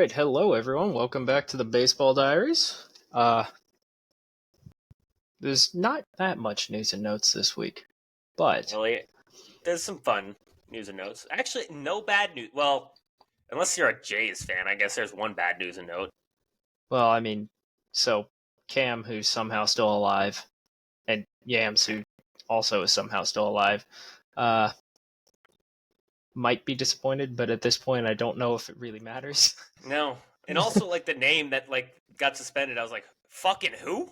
right, hello everyone. Welcome back to the Baseball Diaries. There's not that much news and notes this week, but Really, there's some fun news and notes. Actually, no bad news. Well, unless you're a Jays fan, I guess there's one bad news and note. so Cam, who's somehow still alive, and Yams, who also is somehow still alive, might be disappointed, but at this point, I don't know if it really matters. No, and also like the name that got suspended. I was like, fucking who?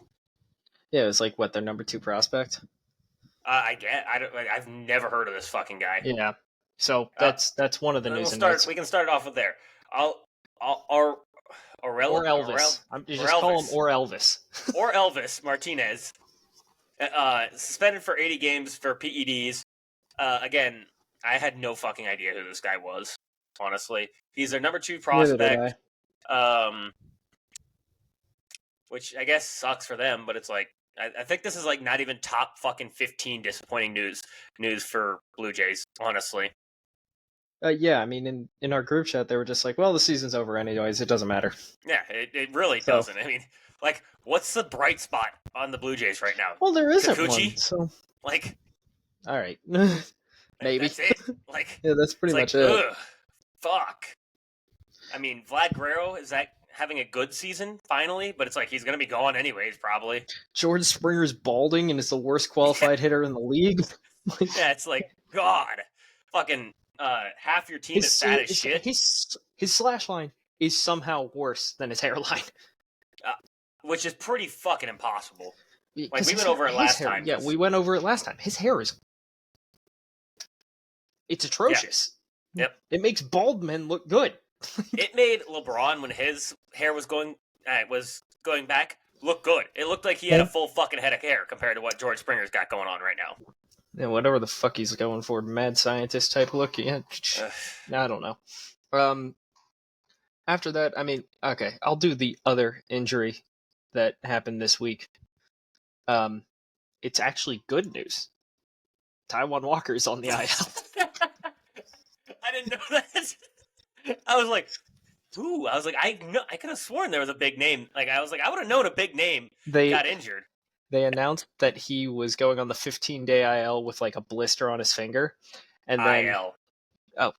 Yeah, it was like what, their number 2 prospect. I don't. I've never heard of this fucking guy. Yeah, so that's one of the news and notes. We can start off with there. Or Elvis. You just call him or Elvis. Or Elvis Martinez. Suspended for 80 games for PEDs. Again, I had no fucking idea who this guy was, honestly. He's their number 2 prospect. Which I guess sucks for them, but it's like, I think this is like not even top fucking 15 disappointing news for Blue Jays, honestly. Yeah, I mean, in our group chat, they were just like, well, the season's over anyways. It doesn't matter. Yeah, it really doesn't. I mean, like, what's the bright spot on the Blue Jays right now? Well, there isn't Kikuchi? one, so... Like... All right. Maybe. That's it. Like, yeah, that's pretty much like, it. Ugh, fuck. I mean, Vlad Guerrero, is that having a good season, finally? But it's like, he's going to be gone anyways, probably. George Springer's balding and is the worst qualified hitter in the league. Yeah, it's like, God. Fucking... half your team is fat as shit. His slash line is somehow worse than his hairline. Which is pretty fucking impossible. Like, we went over it last time. Yeah, we went over it last time. His hair is... It's atrocious. Yep. It makes bald men look good. It made LeBron, when his hair was going back, look good. It looked like he had a full fucking head of hair compared to what George Springer's got going on right now. Yeah, whatever the fuck he's going for, mad scientist type look. Yeah, I don't know. After that, I mean, okay, I'll do the other injury that happened this week. It's actually good news. Taijuan Walker's on the IL. I didn't know that. I was like, ooh. I was like, I could have sworn there was a big name. Like, I was like, I would have known a big name got injured. They announced that he was going on the 15-day IL with like a blister on his finger, and then IL. Oh,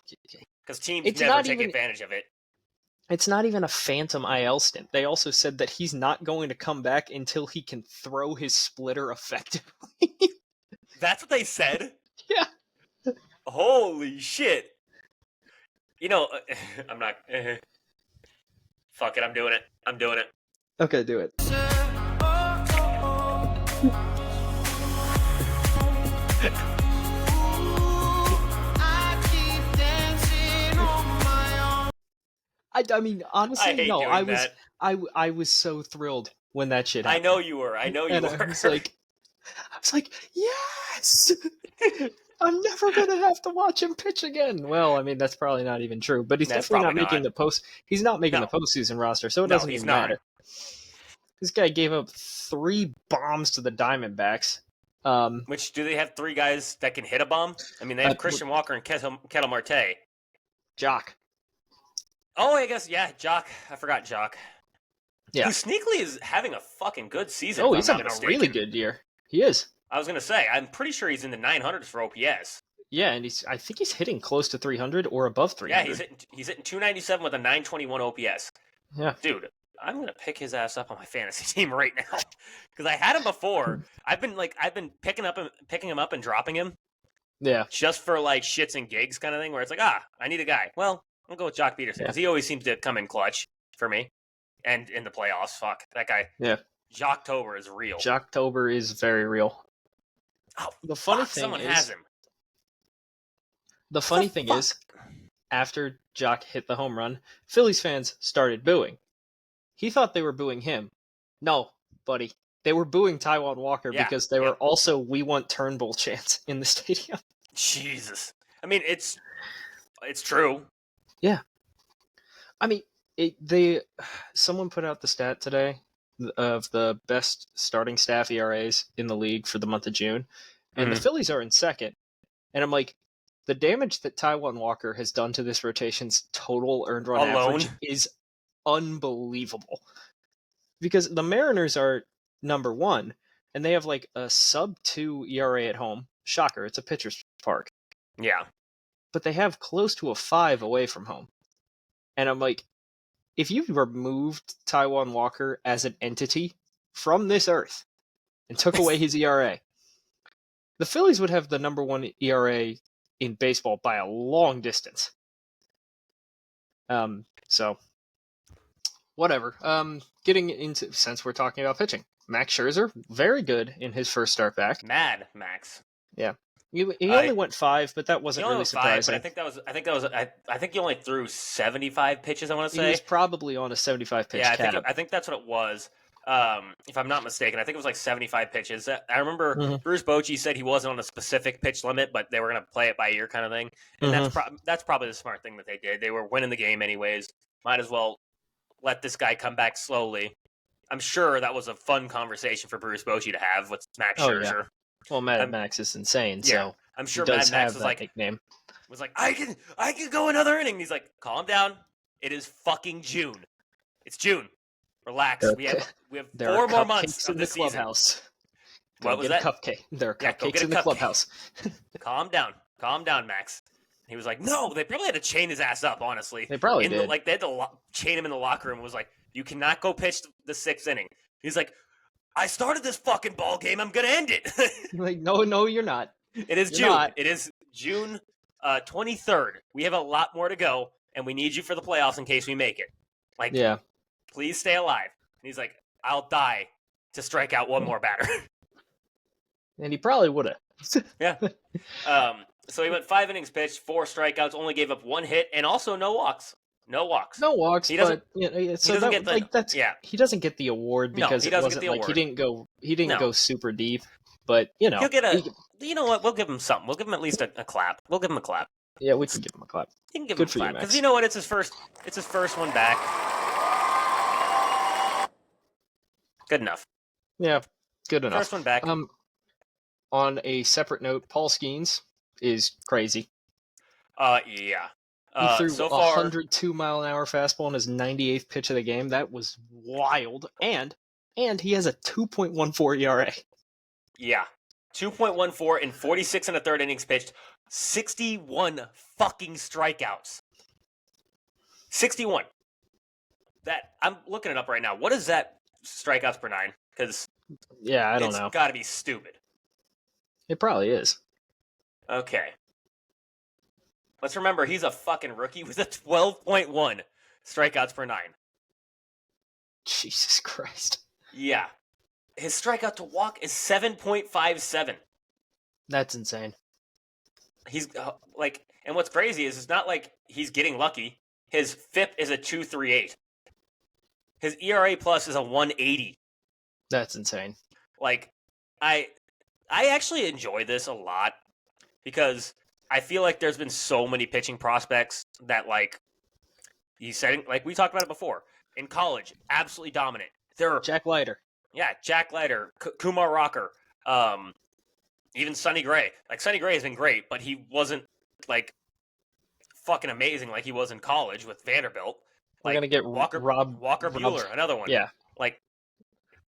because teams never take advantage of it. It's not even a phantom IL stint. They also said that he's not going to come back until he can throw his splitter effectively. That's what they said? Yeah. Holy shit. You know, I'm not... Fuck it, I'm doing it. Okay, do it. I mean, honestly, no. I was so thrilled when that shit happened. I know you were. I was like, yes! I'm never gonna have to watch him pitch again. Well, I mean, that's probably not even true, but He's not making the postseason roster, so it doesn't even matter. This guy gave up 3 bombs to the Diamondbacks. Which, do they have 3 guys that can hit a bomb? I mean, they have Christian Walker and Ketel Marte. Jock. Oh, I guess, yeah, Jock. I forgot Jock. Yeah. Who sneakily is having a fucking good season. Oh, he's having a really good year. He is. I was going to say, I'm pretty sure he's in the 900s for OPS. Yeah, and I think he's hitting close to 300 or above 300. Yeah, he's hitting 297 with a 921 OPS. Yeah. Dude, I'm going to pick his ass up on my fantasy team right now. Because I had him before. I've been picking him up and dropping him. Yeah. Just for like shits and gigs kind of thing, where it's like, I need a guy. Well, I'll go with Jock Peterson, because he always seems to come in clutch for me. And in the playoffs, fuck. That guy. Yeah. Jocktober is real. Jocktober is very real. Oh, the funny thing someone is, has him. The funny thing is, after Jock hit the home run, Phillies fans started booing. He thought they were booing him. No, buddy. They were booing Taijuan Walker because they were also "We Want Turnbull" chants in the stadium. Jesus. I mean, it's true. Yeah. I mean, someone put out the stat today of the best starting staff ERAs in the league for the month of June, and the Phillies are in second. And I'm like, the damage that Taijuan Walker has done to this rotation's total earned run average is unbelievable. Because the Mariners are number 1, and they have like a sub-2 ERA at home. Shocker, it's a pitcher's park. Yeah. But they have close to a 5 away from home. And I'm like, if you removed Taijuan Walker as an entity from this earth and took away his ERA, the Phillies would have the number 1 ERA in baseball by a long distance. So, whatever. Getting into, since we're talking about pitching, Max Scherzer, very good in his first start back. Mad Max. Yeah. He only went 5, but that wasn't really surprising. 5, but I think he only threw 75 pitches, I want to say. He was probably on a 75 pitch cap. I think that's what it was. If I'm not mistaken, I think it was like 75 pitches. I remember Bruce Bochy said he wasn't on a specific pitch limit, but they were going to play it by ear kind of thing. And that's probably the smart thing that they did. They were winning the game anyways. Might as well let this guy come back slowly. I'm sure that was a fun conversation for Bruce Bochy to have with Max Scherzer. Yeah. Well, Mad Max is insane, so I'm sure Mad Max was like, nickname. I can go another inning. He's like, calm down. It is fucking June. It's June. Relax. We have 4 more months of the clubhouse. What was that? There are cupcakes in the clubhouse. Calm down, Max. He was like, no. They probably had to chain his ass up. Honestly, they probably did. They had to chain him in the locker room. It was like, you cannot go pitch the 6th inning. He's like, I started this fucking ball game. I'm gonna end it. Like, no, you're not. It is June. Not. It is June 23rd. We have a lot more to go, and we need you for the playoffs in case we make it. Like, yeah. Please stay alive. And he's like, I'll die to strike out one more batter. And he probably would have. Yeah. So he went 5 innings pitched, 4 strikeouts, only gave up 1 hit, and also no walks. No walks. He doesn't. He doesn't get the award because it wasn't like he didn't go super deep. But he'll get you know what? We'll give him something. We'll give him at least a clap. We'll give him a clap. Yeah, we can give him a clap. You can give him a clap because you know what? It's his first one back. Good enough. Yeah, good enough. First one back. On a separate note, Paul Skenes is crazy. Yeah. He threw a 102-mile-an-hour fastball on his 98th pitch of the game. That was wild. And he has a 2.14 ERA. Yeah. 2.14 in 46 and a third innings pitched. 61 fucking strikeouts. 61. That I'm looking it up right now. What is that strikeouts per 9? Because I don't know. It's got to be stupid. It probably is. Okay. Let's remember, he's a fucking rookie with a 12.1 strikeouts per 9. Jesus Christ. Yeah. His strikeout to walk is 7.57. That's insane. He's and what's crazy is it's not like he's getting lucky. His FIP is a 2.38. His ERA plus is a 1.80. That's insane. Like, I actually enjoy this a lot because I feel like there's been so many pitching prospects that, like, you said, like we talked about it before, in college, absolutely dominant. Jack Leiter. Yeah, Jack Leiter, Kumar Rocker, even Sonny Gray. Like, Sonny Gray has been great, but he wasn't, like, fucking amazing like he was in college with Vanderbilt. We're going to get Walker Buehler, another one. Yeah. Like,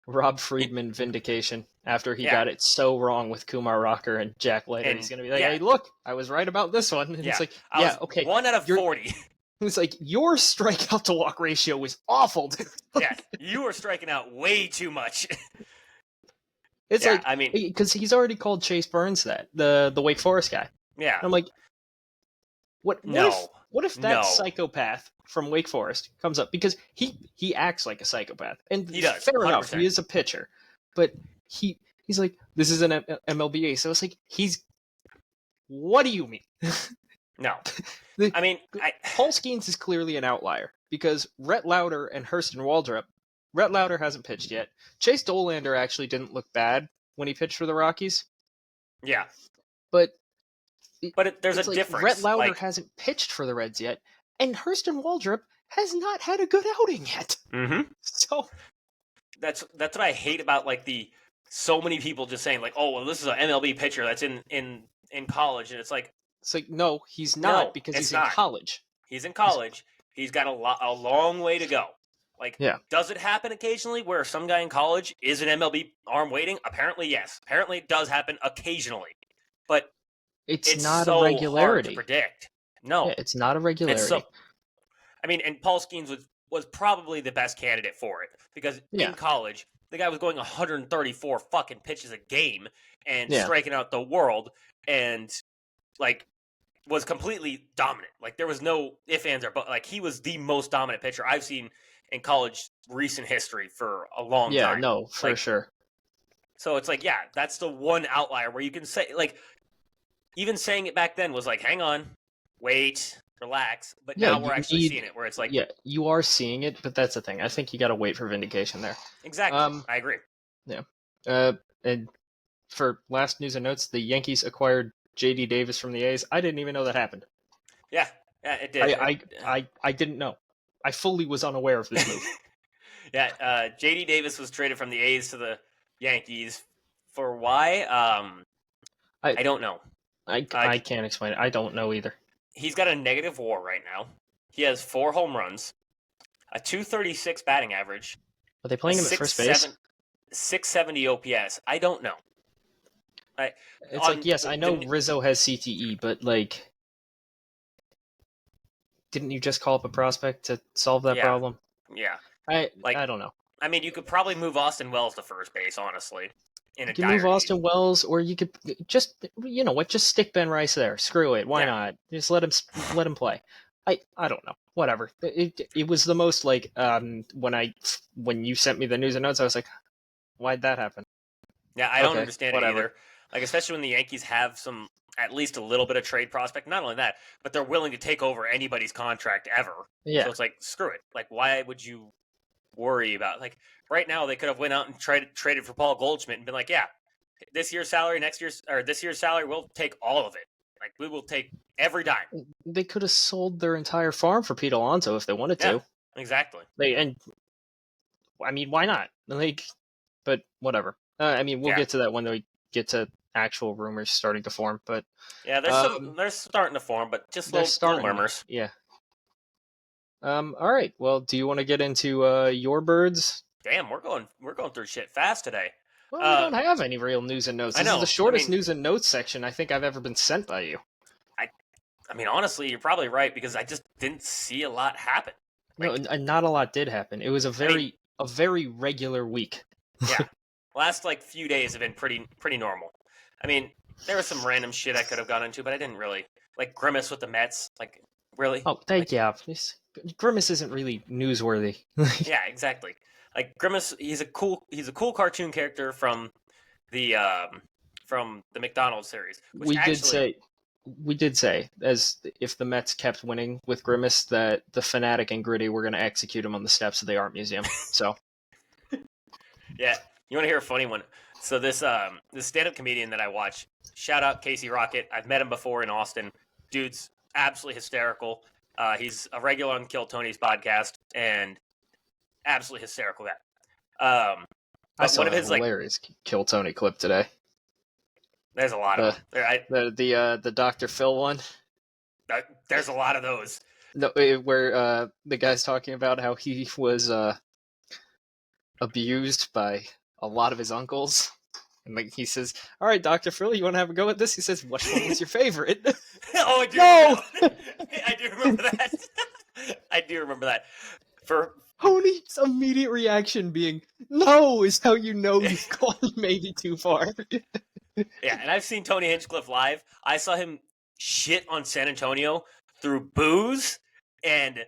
Rob Friedman vindication after he got it so wrong with Kumar Rocker and Jack Leiter. And he's going to be like, hey, look, I was right about this one. And it's like, okay. 1 out of 40. It's like, your strikeout to walk ratio was awful, dude. Yeah, you were striking out way too much. It's I mean, because he's already called Chase Burns that, the Wake Forest guy. Yeah. And I'm like, what if that psychopath from Wake Forest comes up? Because he acts like a psychopath. And he does. Fair 100%. enough, he is a pitcher. But he's like, this is an MLB. So it's like, what do you mean? No. I mean, Paul Skenes is clearly an outlier because Rhett Lauder and Hurston Waldrop. Rhett Lauder hasn't pitched yet. Chase Dollander actually didn't look bad when he pitched for the Rockies. Yeah. But there's a difference. Rhett Lauder hasn't pitched for the Reds yet, and Hurston Waldrop has not had a good outing yet. Mm-hmm. So that's what I hate about so many people just saying like, oh well, this is an MLB pitcher that's in college, and it's like no, he's not because he's in college. He's in college. He's got a long way to go. Like, yeah. Does it happen occasionally where some guy in college is an MLB arm waiting? Apparently, yes. Apparently, it does happen occasionally. But It's it's not a so hard to regularity. predict. No. Yeah, it's not a And so, regularity. I mean, and Paul Skenes was probably the best candidate for it because in college, the guy was going 134 fucking pitches a game and striking out the world and, like, was completely dominant. Like, there was no ifs, ands, or buts. Like, he was the most dominant pitcher I've seen in college recent history for a long time. Yeah, no, for sure. So it's like, yeah, that's the one outlier where you can say, like, even saying it back then was like, hang on, wait, relax. But now we're actually seeing it where it's like... Yeah, you are seeing it, but that's the thing. I think you got to wait for vindication there. Exactly. I agree. Yeah. And for last news and notes, the Yankees acquired J.D. Davis from the A's. I didn't even know that happened. Yeah, it did. I didn't know. I fully was unaware of this move. Yeah, J.D. Davis was traded from the A's to the Yankees. For why? I don't know. I can't explain it. I don't know either. He's got a negative WAR right now. He has 4 home runs, a 236 batting average. Are they playing him at first base? 670 OPS. I don't know. Yes, I know Rizzo has CTE, but, like, didn't you just call up a prospect to solve that problem? Yeah. I don't know. I mean, you could probably move Austin Wells to first base, honestly. You can move Austin Wells, or you could just, you know what, just stick Ben Rice there. Screw it. Why not? Just let him play. I don't know. Whatever. It was the most, like, when you sent me the news and notes, I was like, why'd that happen? Yeah, I don't understand it either. Like, especially when the Yankees have at least a little bit of trade prospect. Not only that, but they're willing to take over anybody's contract ever. Yeah. So it's like, screw it. Like, why would you worry about, like, right now they could have went out and traded for Paul Goldschmidt and been like, yeah, this year's salary, this year's salary, we'll take all of it. Like, we will take every dime. They could have sold their entire farm for Pete Alonso if they wanted to. Exactly. I mean, why not? Like, but whatever. I mean, we'll get to that when we get to actual rumors starting to form. But yeah, they're starting to form, but just little murmurs. Yeah. All right. Well, do you want to get into your birds? Damn, we're going through shit fast today. Well, we don't have any real news and notes. This is the shortest news and notes section I think I've ever been sent by you. I mean, honestly, you're probably right because I just didn't see a lot happen. No, not a lot did happen. It was a very regular week. Yeah, last few days have been pretty normal. I mean, there was some random shit I could have gone into, but I didn't really Grimace with the Mets. Like, really? Oh, Grimace isn't really newsworthy. Yeah, exactly. Like, Grimace, he's a cool cartoon character from the McDonald's series. We did say, as if the Mets kept winning with Grimace, that the Fanatic and Gritty were going to execute him on the steps of the art museum. So, yeah, you want to hear a funny one? So this stand-up comedian that I watch, shout out Casey Rocket. I've met him before in Austin. Dude's absolutely hysterical. He's a regular on Kill Tony's podcast and absolutely hysterical guy. I saw one of his hilarious Kill Tony clip today. There's a lot of them. The Dr. Phil one. There's a lot of those. No, where the guy's talking about how he was abused by a lot of his uncles. And he says, all right, Dr. Phil, you want to have a go at this? He says, which one was your favorite? Oh, I do. No! I do remember that. I do remember that. For Tony's immediate reaction being, no, is how you know you've gone maybe too far. Yeah, and I've seen Tony Hinchcliffe live. I saw him shit on San Antonio through booze and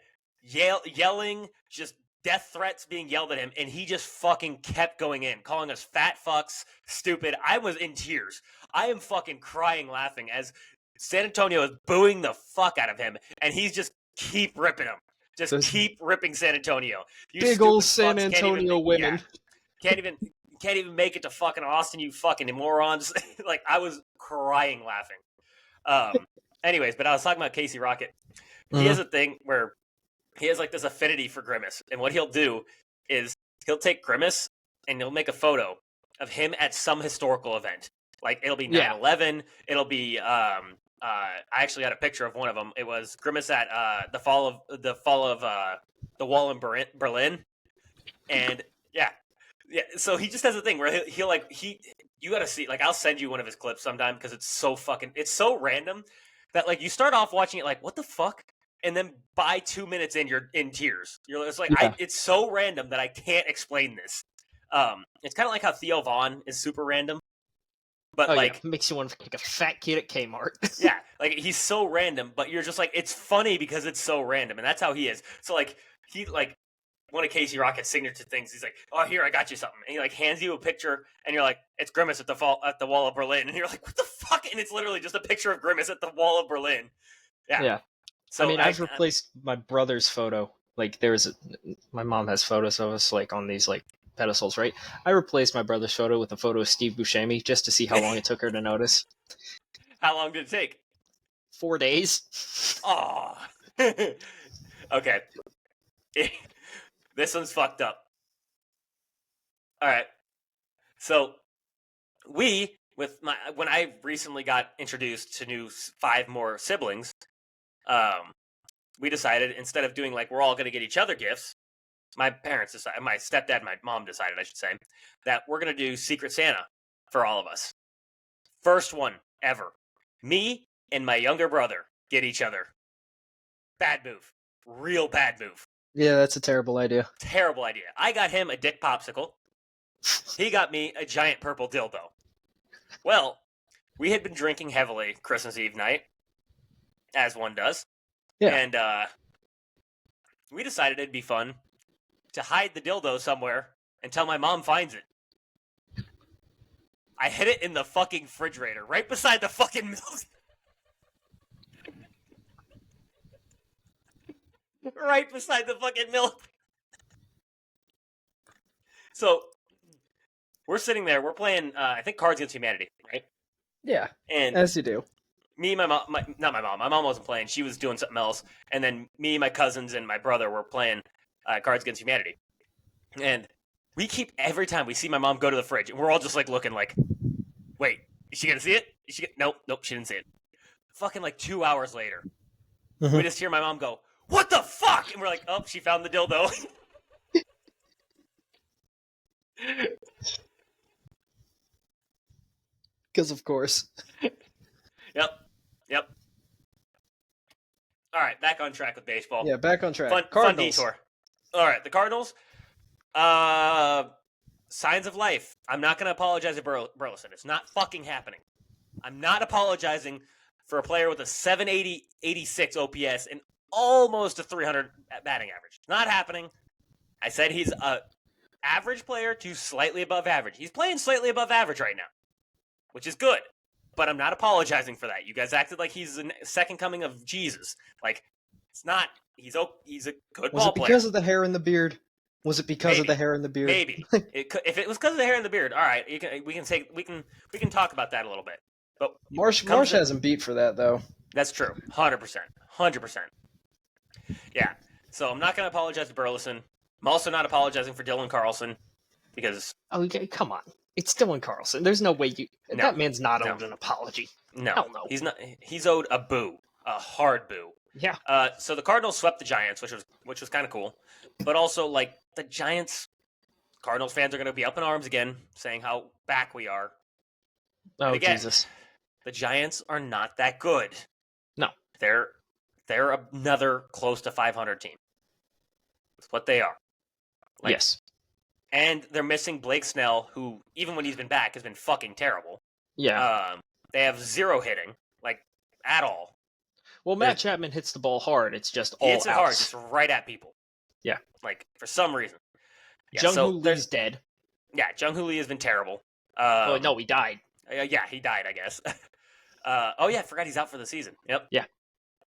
yelling, just death threats being yelled at him, and he just fucking kept going in, calling us fat fucks, stupid. I was in tears. I am fucking crying laughing as San Antonio is booing the fuck out of him, and he's just keep ripping him. Just keep ripping San Antonio. You big old San Antonio women. Yeah, can't even make it to fucking Austin, you fucking morons. I was crying laughing. Anyways, but I was talking about Casey Rocket. He has a thing where he has this affinity for Grimace. And what he'll do is he'll take Grimace and he'll make a photo of him at some historical event. It'll be 9/11. It'll be I actually got a picture of one of them. It was Grimace at the fall of the wall in Berlin. And yeah. So he just has a thing where he'll you got to see, like, I'll send you one of his clips sometime because it's so random that, like, you start off watching it like, what the fuck? And then by 2 minutes in, you're in tears. It's like, it's so random that I can't explain this. It's kind of like how Theo Vaughn is super random. But it makes you want to kick a fat kid at Kmart. Yeah, like, he's so random, but you're just like, it's funny because it's so random, and that's how he is. So, like, he, like, one of Casey Rocket's signature things, he's like, oh, here, I got you something. And he, like, hands you a picture, and you're like, it's Grimace at the Wall of Berlin. And you're like, what the fuck? And it's literally just a picture of Grimace at the Wall of Berlin. Yeah. So, I've replaced my brother's photo. Like, my mom has photos of us, like, on these, like, pedestals, right? I replaced my brother's photo with a photo of Steve Buscemi just to see how long it took her to notice. How long did it take? 4 days. Oh. Okay. This one's fucked up. All right. So when I recently got introduced to 5 more siblings, we decided, instead of doing, like, we're all going to get each other gifts, my stepdad and my mom decided, I should say, that we're going to do Secret Santa for all of us. First one ever. Me and my younger brother get each other. Bad move. Real bad move. Yeah, that's a terrible idea. Terrible idea. I got him a dick popsicle. He got me a giant purple dildo. Well, we had been drinking heavily Christmas Eve night, as one does. Yeah. And we decided it'd be fun to hide the dildo somewhere until my mom finds it. I hid it in the fucking refrigerator, right beside the fucking milk. Right beside the fucking milk. So, we're sitting there, we're playing, I think, Cards Against Humanity, right? Yeah, and as you do. Me and my mom, not my mom. My mom wasn't playing. She was doing something else. And then me, my cousins, and my brother were playing Cards Against Humanity. And every time we see my mom go to the fridge, and we're all just, like, looking like, wait, is she going to see it? Nope, she didn't see it. Fucking, like, 2 hours later, we just hear my mom go, what the fuck? And we're like, oh, she found the dildo. Because, of course. Yep. All right, back on track with baseball. Yeah, back on track. Fun detour. All right, the Cardinals. Signs of life. I'm not going to apologize to Burleson. It's not fucking happening. I'm not apologizing for a player with a 786 OPS and almost a 300 batting average. Not happening. I said he's a average player to slightly above average. He's playing slightly above average right now, which is good. But I'm not apologizing for that. You guys acted like he's the second coming of Jesus. Like, it's not. He's a good ball player. Was it because of the hair and the beard? Was it because of the hair and the beard? Maybe. If it was because of the hair and the beard, all right. We can talk about that a little bit. But Marsh has him beat for that, though. That's true. 100%. Yeah. So I'm not going to apologize to Burleson. I'm also not apologizing for Dylan Carlson because. Okay, come on. It's Dylan Carlson. There's no way that man's not owed an apology. No. Hell no. He's not. He's owed a boo. A hard boo. Yeah. So the Cardinals swept the Giants, which was kind of cool. But also, like, the Giants, Cardinals fans are going to be up in arms again, saying how back we are. Oh, again, Jesus. The Giants are not that good. No. They're another close to 500 team. That's what they are. Like, yes. And they're missing Blake Snell, who, even when he's been back, has been fucking terrible. Yeah. They have zero hitting, like, at all. Well, Matt Chapman hits the ball hard. It's just all He hits it hard, just right at people. Yeah. Like, for some reason. Yeah, Jung-Hoo Lee's dead. Yeah, Jung-Hoo Lee has been terrible. No, he died. Yeah, he died, I guess. Oh, yeah, I forgot he's out for the season. Yep. Yeah.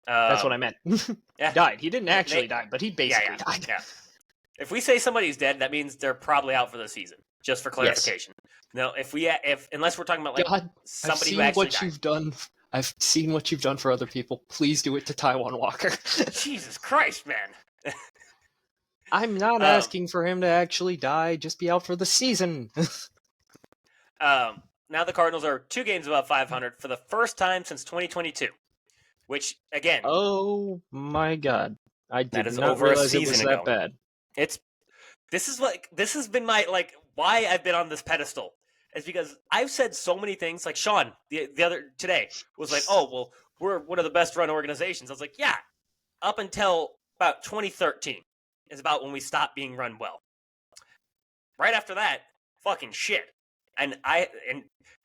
That's what I meant. Yeah. He died. He didn't actually die, but he basically died. Yeah. If we say somebody's dead, that means they're probably out for the season. Just for clarification. Yes. No, unless we're talking about, like, God, somebody who actually died. You've done. I've seen what you've done for other people. Please do it to Taiwan Walker. Jesus Christ, man. I'm not asking for him to actually die. Just be out for the season. Now the Cardinals are 2 games above 500 for the first time since 2022. Which, again... Oh, my God. I did not over realize a season it was that bad. this has been my why I've been on this pedestal. Is because I've said so many things. Like Sean the other today was like, oh well, we're one of the best run organizations. I was like, yeah, up until about 2013 is about when we stopped being run well. Right after that, fucking shit. And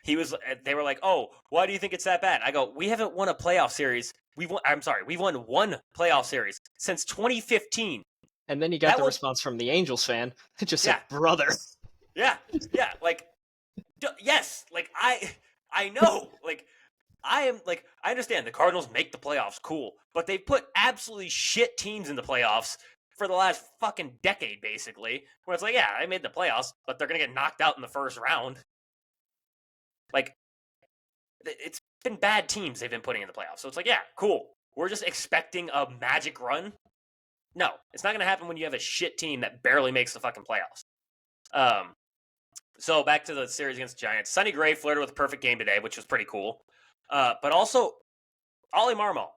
they were like, oh, why do you think it's that bad? I go, we haven't won a playoff series. We've won one playoff series since 2015. And then you got the response from the Angels fan. It just said, brother. Yeah. Yes. Like, I know. Like, I understand the Cardinals make the playoffs, cool. But they put absolutely shit teams in the playoffs for the last fucking decade, basically. Where it's like, yeah, I made the playoffs, but they're going to get knocked out in the first round. Like, it's been bad teams they've been putting in the playoffs. So it's like, yeah, cool. We're just expecting a magic run. No, it's not going to happen when you have a shit team that barely makes the fucking playoffs. So back to the series against the Giants. Sonny Gray flirted with a perfect game today, which was pretty cool. But also, Ollie Marmol.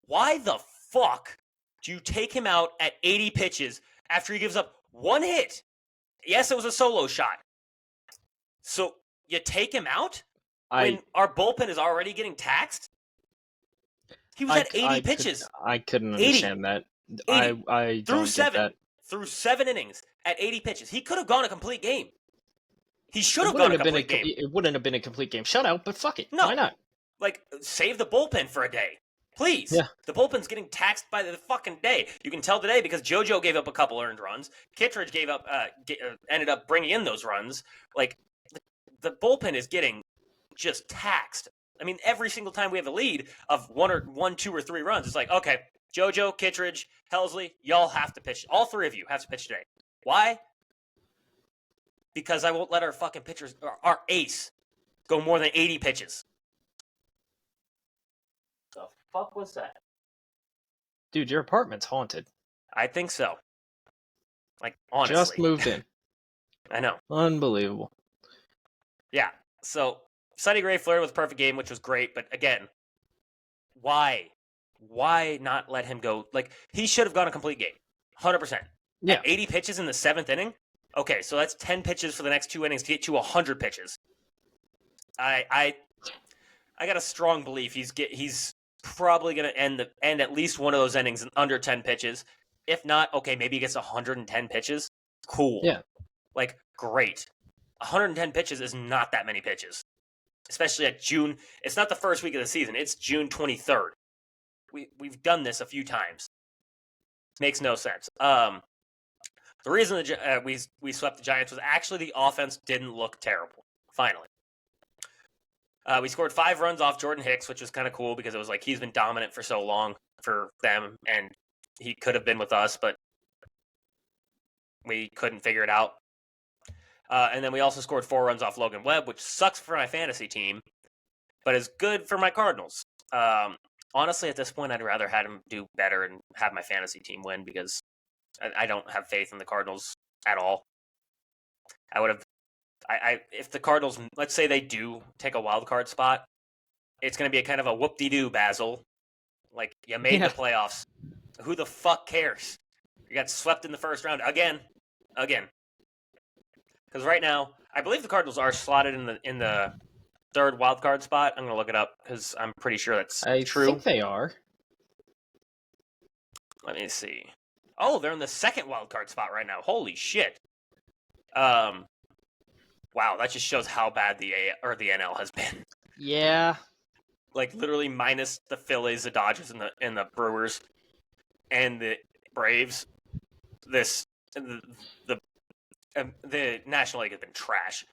Why the fuck do you take him out at 80 pitches after he gives up one hit? Yes, it was a solo shot. So you take him out when our bullpen is already getting taxed? He was at 80 pitches. I couldn't understand that. I don't get that. Through 7 innings at 80 pitches. He could have gone a complete game. He should have gone a complete game. It wouldn't have been a complete game shutout, but fuck it. No. Why not? Like, save the bullpen for a day. Please. Yeah. The bullpen's getting taxed by the fucking day. You can tell today because JoJo gave up a couple earned runs. Kitrel ended up bringing in those runs. Like, the bullpen is getting just taxed. I mean, every single time we have a lead of 1, 2, or 3 runs, it's like, okay, JoJo, Kitrel, Helsley, y'all have to pitch. All 3 of you have to pitch today. Why? Because I won't let our fucking pitchers, our ace, go more than 80 pitches. The fuck was that? Dude, your apartment's haunted. I think so. Like, honestly. Just moved in. I know. Unbelievable. Yeah. So, Sonny Gray flirted with a perfect game, which was great. But again, why? Why not let him go? Like, he should have gone a complete game. 100%. Yeah. At 80 pitches in the 7th inning? Okay, so that's 10 pitches for the next 2 innings to get to 100 pitches. I got a strong belief he's probably going to end at least one of those innings in under 10 pitches. If not, okay, maybe he gets 110 pitches. Cool. Yeah. Like, great. 110 pitches is not that many pitches. Especially at June. It's not the first week of the season. It's June 23rd. We've done this a few times. Makes no sense. The reason we swept the Giants was actually the offense didn't look terrible. Finally. We scored 5 runs off Jordan Hicks, which was kind of cool because it was like he's been dominant for so long for them, and he could have been with us, but we couldn't figure it out. And then we also scored 4 runs off Logan Webb, which sucks for my fantasy team, but is good for my Cardinals. Honestly, at this point, I'd rather have him do better and have my fantasy team win because I don't have faith in the Cardinals at all. I would have, if the Cardinals, let's say they do take a wild card spot, it's going to be a kind of a whoop-de-doo, Basil. Like, you made the playoffs. Who the fuck cares? You got swept in the first round again. Because right now, I believe the Cardinals are slotted in the 3rd wild card spot. I'm going to look it up because I'm pretty sure that's true. I think they are. Let me see. Oh, they're in the 2nd wild card spot right now. Holy shit. Wow, that just shows how bad the NL has been. Yeah. Like, literally minus the Phillies, the Dodgers, and the Brewers, and the Braves. The National League has been trash.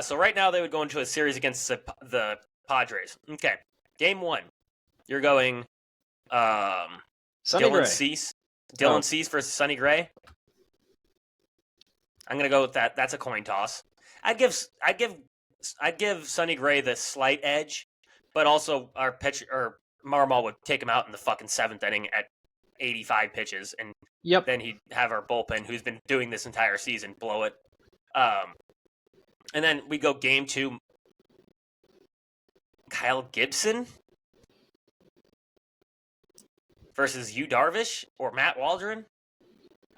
So right now they would go into a series against the Padres. Okay, game 1. You're going Dylan Cease. Dylan Cease versus Sonny Gray. I'm gonna go with that. That's a coin toss. I'd give Sonny Gray the slight edge, but also our pitcher or Marmol would take him out in the fucking 7th inning at 85 pitches, and then he'd have our bullpen, who's been doing this entire season, blow it. And then we go game 2. Kyle Gibson versus Yu Darvish or Matt Waldron.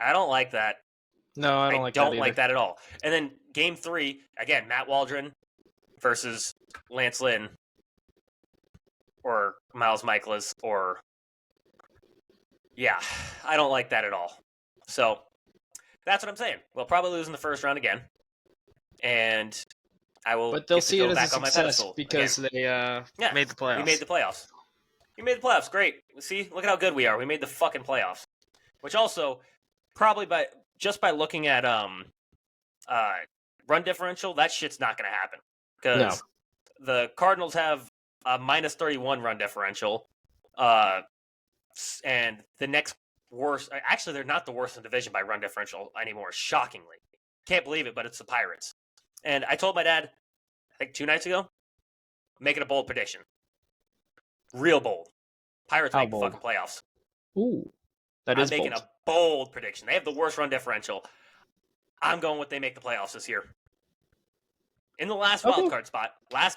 I don't like that. No, I don't like that at all. And then game 3, again, Matt Waldron versus Lance Lynn or Miles Michaelis or I don't like that at all. So that's what I'm saying. We'll probably lose in the first round again, and I will. But they'll get to see go it as back a on my success pedestal because again. they made the playoffs. We made the playoffs. We made the playoffs. Great. See, look at how good we are. We made the fucking playoffs. Which also, probably by looking at run differential, that shit's not going to happen because the Cardinals have a minus 31 run differential, and the next worst. Actually, they're not the worst in the division by run differential anymore. Shockingly, can't believe it, but it's the Pirates. And I told my dad, I think 2 nights ago, making a bold prediction. Real bold. Pirates make the fucking playoffs. Ooh, I'm making a bold prediction. They have the worst run differential. I'm going with they make the playoffs this year. In the last wild card spot.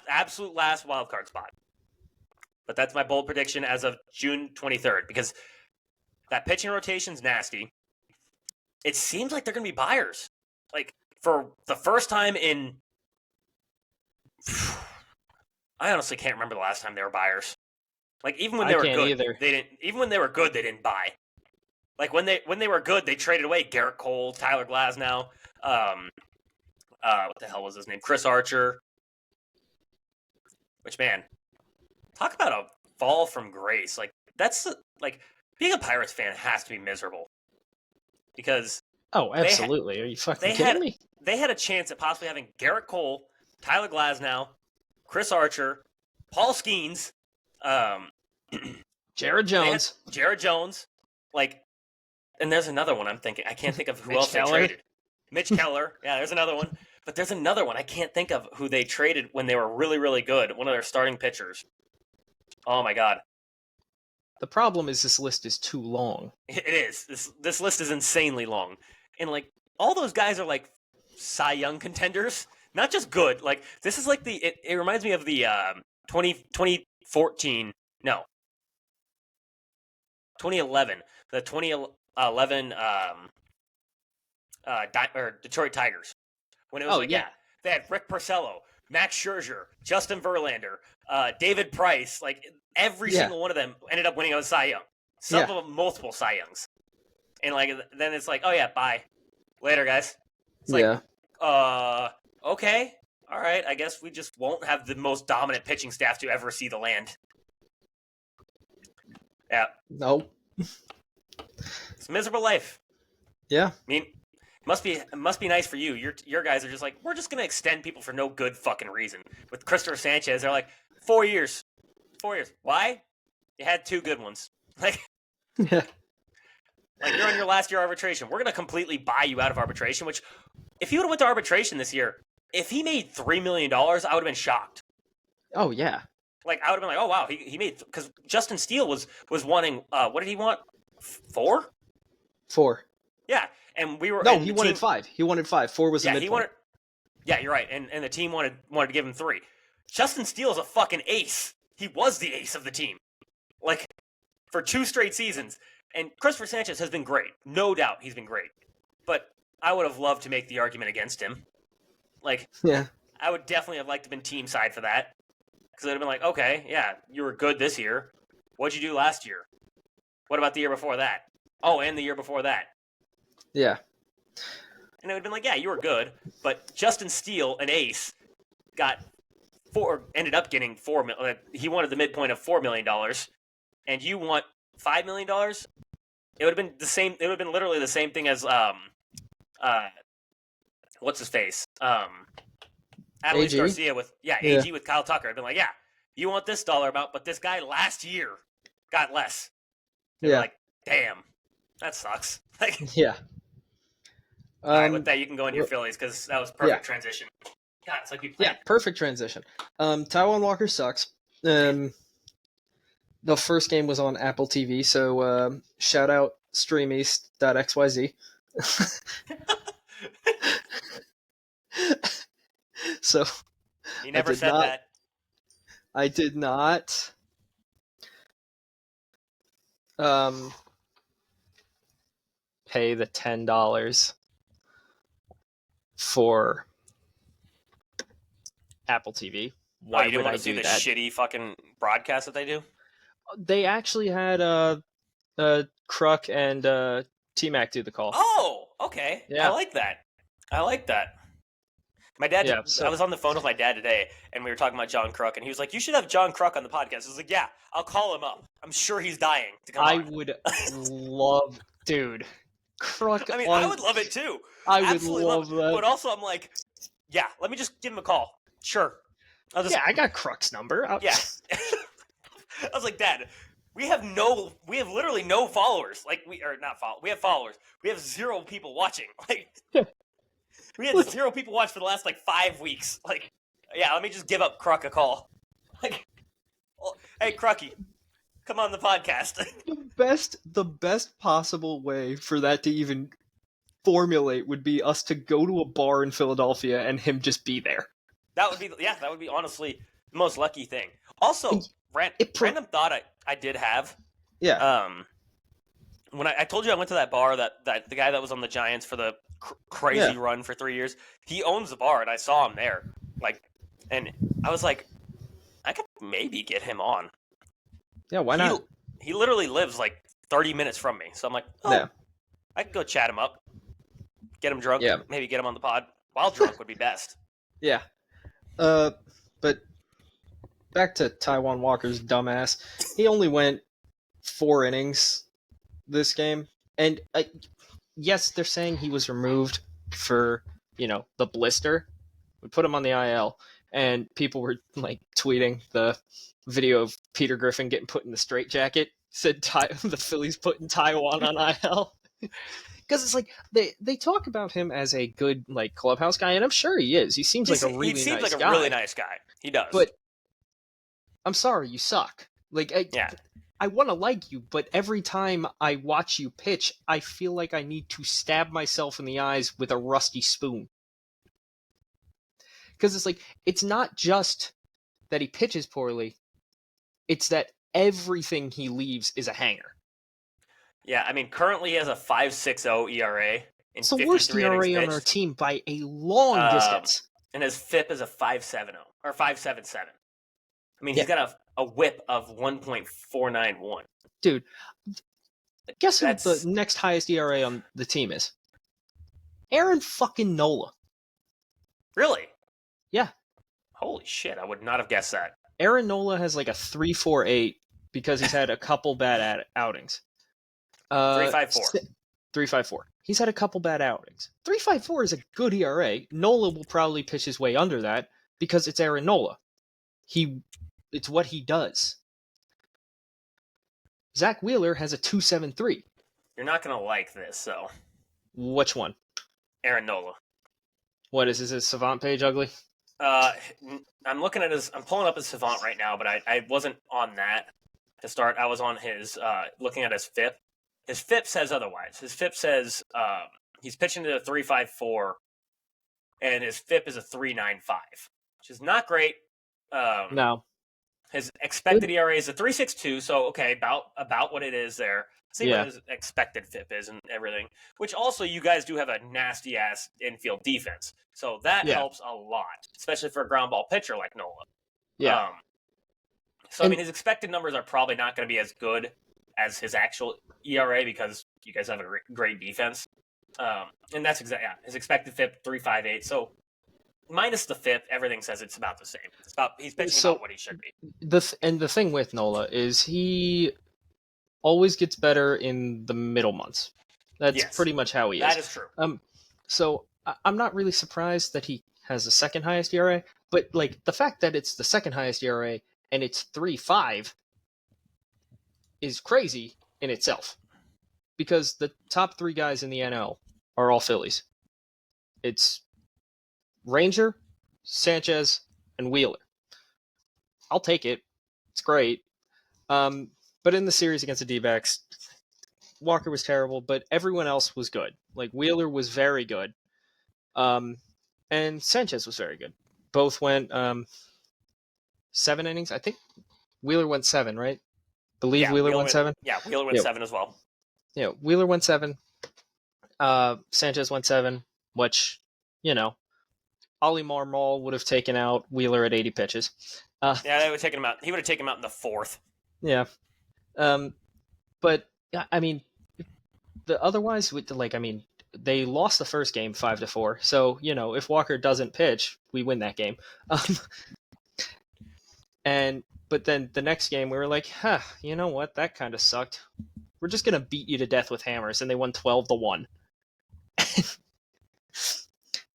Absolute last wild card spot. But that's my bold prediction as of June 23rd because that pitching rotation's nasty. It seems like they're going to be buyers. Like, for the first time in... I honestly can't remember the last time they were buyers. Like, even when they were good, they didn't. Even when they were good, they didn't buy. Like when they were good, they traded away Garrett Cole, Tyler Glasnow, what the hell was his name? Chris Archer. Which, man, talk about a fall from grace. Like, that's like being a Pirates fan has to be miserable because absolutely. Are you fucking kidding me? They had a chance at possibly having Garrett Cole, Tyler Glasnow, Chris Archer, Paul Skenes. Jared Jones. Like, and there's another one I'm thinking. I can't think of who else they traded. Mitch Keller. Yeah, there's another one. But there's another one. I can't think of who they traded when they were really, really good. One of their starting pitchers. Oh, my God. The problem is this list is too long. It is. This list is insanely long. And, like, all those guys are, like, Cy Young contenders. Not just good. Like, this is like it reminds me of the 2014. No. 2011. The 2011 Detroit Tigers. When it was they had Rick Porcello, Max Scherzer, Justin Verlander, David Price. Like, every single one of them ended up winning a Cy Young. Some of them multiple Cy Youngs. And, like, then it's like, oh, yeah, bye. Later, guys. It's like, okay. All right. I guess we just won't have the most dominant pitching staff to ever see the land. Yeah. Nope. It's a miserable life. Yeah. I mean, it must be nice for you. Your guys are just like, we're just going to extend people for no good fucking reason. With Christopher Sanchez, they're like, 4 years. 4 years. Why? You had 2 good ones. Like, yeah. Like, you're on your last year arbitration. We're going to completely buy you out of arbitration, which, if he would have went to arbitration this year, if he made $3 million, I would have been shocked. Oh, yeah. Like, I would have been like, oh, wow, he made... Because Justin Steele was wanting... what did he want? 4? 4. Yeah, and we were... No, he wanted 5. He wanted 5. 4 was the midpoint. Yeah, you're right, and the team wanted to give him 3. Justin Steele is a fucking ace. He was the ace of the team. Like, for 2 straight seasons. And Christopher Sanchez has been great. No doubt he's been great. But I would have loved to make the argument against him. Like, I would definitely have liked to have been team side for that. Because it would have been like, okay, yeah, you were good this year. What'd you do last year? What about the year before that? Oh, and the year before that. Yeah. And it would have been like, yeah, you were good. But Justin Steele, an ace, ended up getting $4 million. He wanted the midpoint of $4 million. And you want $5 million? It would have been the same. It would have been literally the same thing as what's his face? Adolis Garcia with AG with Kyle Tucker. I'd been like, yeah, you want this dollar amount, but this guy last year got less. And like, damn, that sucks. Like, yeah. All right, with that, you can go into your Phillies because that was perfect transition. God, it's like we played. Yeah, perfect transition. Taijuan Walker sucks. The first game was on Apple TV, so shout out streameast.xyz. So you never said that. I did not pay the $10 for Apple TV. Why you didn't would want I to see do the that? shitty fucking broadcast that they do? They actually had Kruk and T-Mac do the call. Oh, okay. Yeah. I like that. My dad, Yeah, so I was on the phone with my dad today, and we were talking about John Kruk, and he was like, "You should have John Kruk on the podcast." I was like, "Yeah, I'll call him up. I'm sure he's dying to come on." I would love, dude. Kruk. I mean, I would love it too. I Absolutely would love that. But also, I'm like, yeah, let me just give him a call. Sure. Yeah, I got Kruk's number. Yeah. I was like, Dad, we have literally no followers. Like we have followers. We have 0 people watching. Like we had 0 people watch for the last like 5 weeks. Like, yeah, let me just give up Kruk a call. Like, well, hey Krucky, come on the podcast. The best possible way for that to even formulate would be us to go to a bar in Philadelphia and him just be there. That would be honestly the most lucky thing. Also, random thought I did have. Yeah. When I told you I went to that bar that the guy that was on the Giants for the crazy run for 3 years, he owns the bar, and I saw him there. Like, and I was like, I could maybe get him on. Yeah, why not? He literally lives like 30 minutes from me, so I'm like, I could go chat him up, get him drunk, maybe get him on the pod. While drunk would be best. Yeah. But back to Taijuan Walker's dumbass. He only went 4 innings this game, and yes, they're saying he was removed for the blister. We put him on the IL, and people were like tweeting the video of Peter Griffin getting put in the straitjacket. Said the Phillies putting Taijuan on IL. Because it's like they talk about him as a good like clubhouse guy, and I'm sure he is. He seems like a really nice guy. He seems like a really nice guy. He does. But I'm sorry, you suck. Like, I want to like you, but every time I watch you pitch, I feel like I need to stab myself in the eyes with a rusty spoon. Because it's like, it's not just that he pitches poorly, it's that everything he leaves is a hanger. Yeah, I mean, currently he has a 5.60 ERA. It's the worst ERA on our team by a long distance. And his FIP is a 5.70 or 5.77. I mean, he's got a whip of 1.491. Dude, guess who the next highest ERA on the team is? Aaron fucking Nola. Really? Yeah. Holy shit, I would not have guessed that. Aaron Nola has like a 3.48 because he's had a couple bad outings. 3.54. 3.54. He's had a couple bad outings. 3.54 is a good ERA. Nola will probably pitch his way under that because it's Aaron Nola. It's what he does. Zach Wheeler has a 2.73. You're not gonna like this, though. Which one? Aaron Nola. What is his Savant page ugly? I'm looking at I'm pulling up his Savant right now, but I wasn't on that to start. I was on his looking at his FIP. His FIP says otherwise. His FIP says he's pitching to a 3.54, and his FIP is a 3.95, which is not great. No. His expected ERA is a 3.62, so okay, about what it is there. See what his expected FIP is and everything. Which also, you guys do have a nasty ass infield defense, so that helps a lot, especially for a ground ball pitcher like Nola. Yeah. I mean, his expected numbers are probably not going to be as good as his actual ERA because you guys have a great defense. And that's his expected FIP 3.58. So minus the FIP, everything says it's about the same. He's pitching about what he should be. The thing with Nola is he always gets better in the middle months. That's pretty much how he is. That is true. So I'm not really surprised that he has the second highest ERA, but like the fact that it's the second highest ERA and it's 3.5 is crazy in itself. Because the top 3 guys in the NL are all Phillies. It's Ranger, Sanchez, and Wheeler. I'll take it. It's great. But in the series against the D-backs, Walker was terrible, but everyone else was good. Like, Wheeler was very good. And Sanchez was very good. Both went 7 innings. I think Wheeler went 7, right? Wheeler went 7? Yeah, Wheeler went 7 as well. Yeah, Wheeler went 7. Sanchez went 7, which, Ollie Marmol would have taken out Wheeler at 80 pitches. Yeah, they would have taken him out. He would have taken him out in the 4th. Yeah. But I mean, otherwise, they lost the first game 5-4. So if Walker doesn't pitch, we win that game. But then the next game, we were like, you know what? That kind of sucked. We're just gonna beat you to death with hammers, and they won 12-1.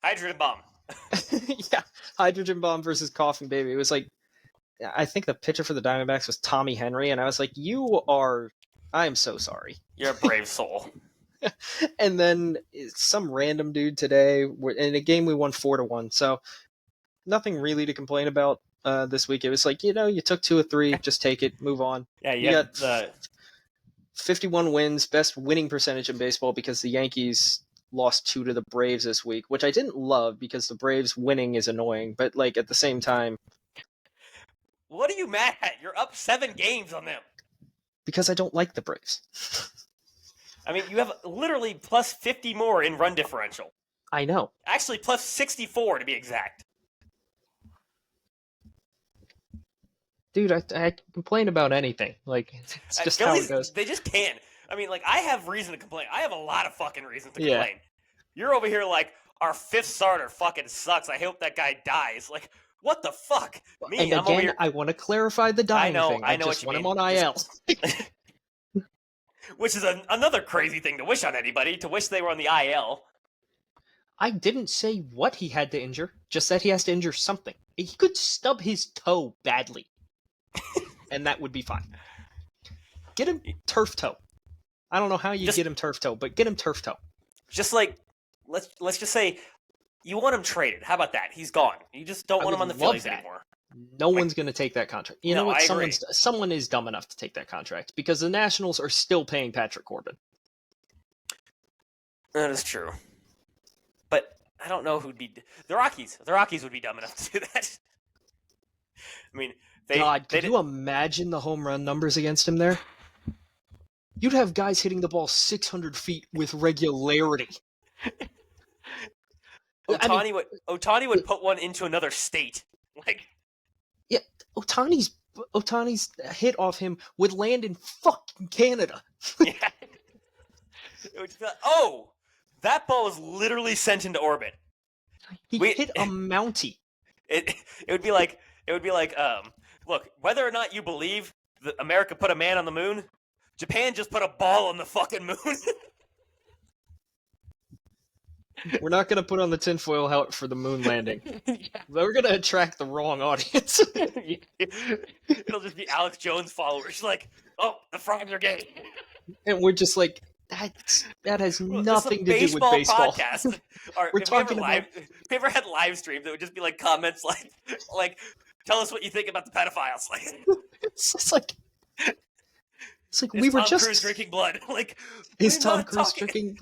Hydrogen bomb. Yeah, hydrogen bomb versus coughing baby. It was like, I think the pitcher for the Diamondbacks was Tommy Henry, and I was like, I am so sorry. You're a brave soul. And then some random dude today, in a game we won 4-1, so nothing really to complain about this week. It was like, you took 2 of 3, just take it, move on. Yeah, you got the 51 wins, best winning percentage in baseball, because the Yankees lost 2 to the Braves this week, which I didn't love because the Braves winning is annoying, but at the same time, what are you mad at? You're up 7 games on them. Because I don't like the Braves. I mean, you have literally plus 50 more in run differential. I know. Actually, plus 64 to be exact. Dude, I complain about anything. It's just how it goes. They just can't. I mean, I have reason to complain. I have a lot of fucking reasons to complain. You're over here our 5th starter fucking sucks. I hope that guy dies. What the fuck? I'm over here. I want to clarify the dying thing. I know just what you want mean. Him on IL. Which is another crazy thing to wish on anybody, to wish they were on the IL. I didn't say what he had to injure, just that he has to injure something. He could stub his toe badly, and that would be fine. Get him turf toe. I don't know how you get him turf toe, but get him turf toe. Just let's just say you want him traded. How about that? He's gone. You just don't want him on the Phillies anymore. No one's going to take that contract. You know what? Someone is dumb enough to take that contract because the Nationals are still paying Patrick Corbin. That is true. But I don't know who'd be... The Rockies. The Rockies would be dumb enough to do that. I mean, could you imagine the home run numbers against him there? You'd have guys hitting the ball 600 feet with regularity. Ohtani would put one into another state. Yeah, Ohtani's hit off him would land in fucking Canada. Yeah. It would be that ball was literally sent into orbit. He hit a Mountie. It would be like look, whether or not you believe that America put a man on the moon, Japan just put a ball on the fucking moon. We're not going to put on the tinfoil hat for the moon landing. Yeah. We're going to attract the wrong audience. It'll just be Alex Jones followers. The frogs are gay. And we're just that has nothing to do with baseball. Podcast. We're talking about... If we ever had live streams, it would just be comments tell us what you think about the pedophiles. We were just... Tom Cruise drinking blood. Is Tom Cruise drinking...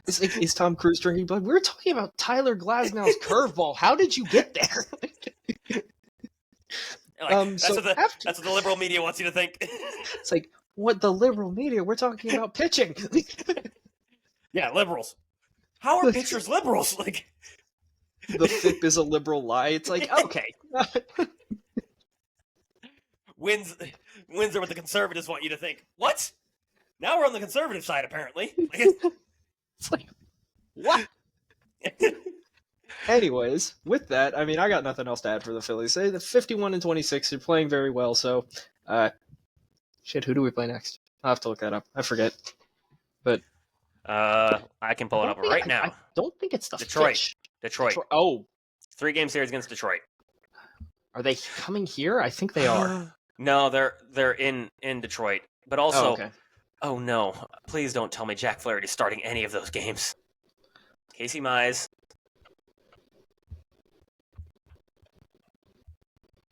Is Tom Cruise drinking blood? We were talking about Tyler Glasnow's curveball. How did you get there? That's what the liberal media wants you to think. It's what the liberal media? We're talking about pitching. Yeah, liberals. How are pitchers liberals? The FIP is a liberal lie. It's okay. Wins are what the conservatives want you to think. What? Now we're on the conservative side, apparently. It's what? Anyways, with that, I got nothing else to add for the Phillies. The 51-26, they're playing very well, so who do we play next? I'll have to look that up. I forget. But I can pull it up right now. I don't think it's the Detroit. Detroit. Oh. 3-game series against Detroit. Are they coming here? I think they are. No, they're in Detroit. But also, okay. Oh no, please don't tell me Jack Flaherty is starting any of those games. Casey Mize.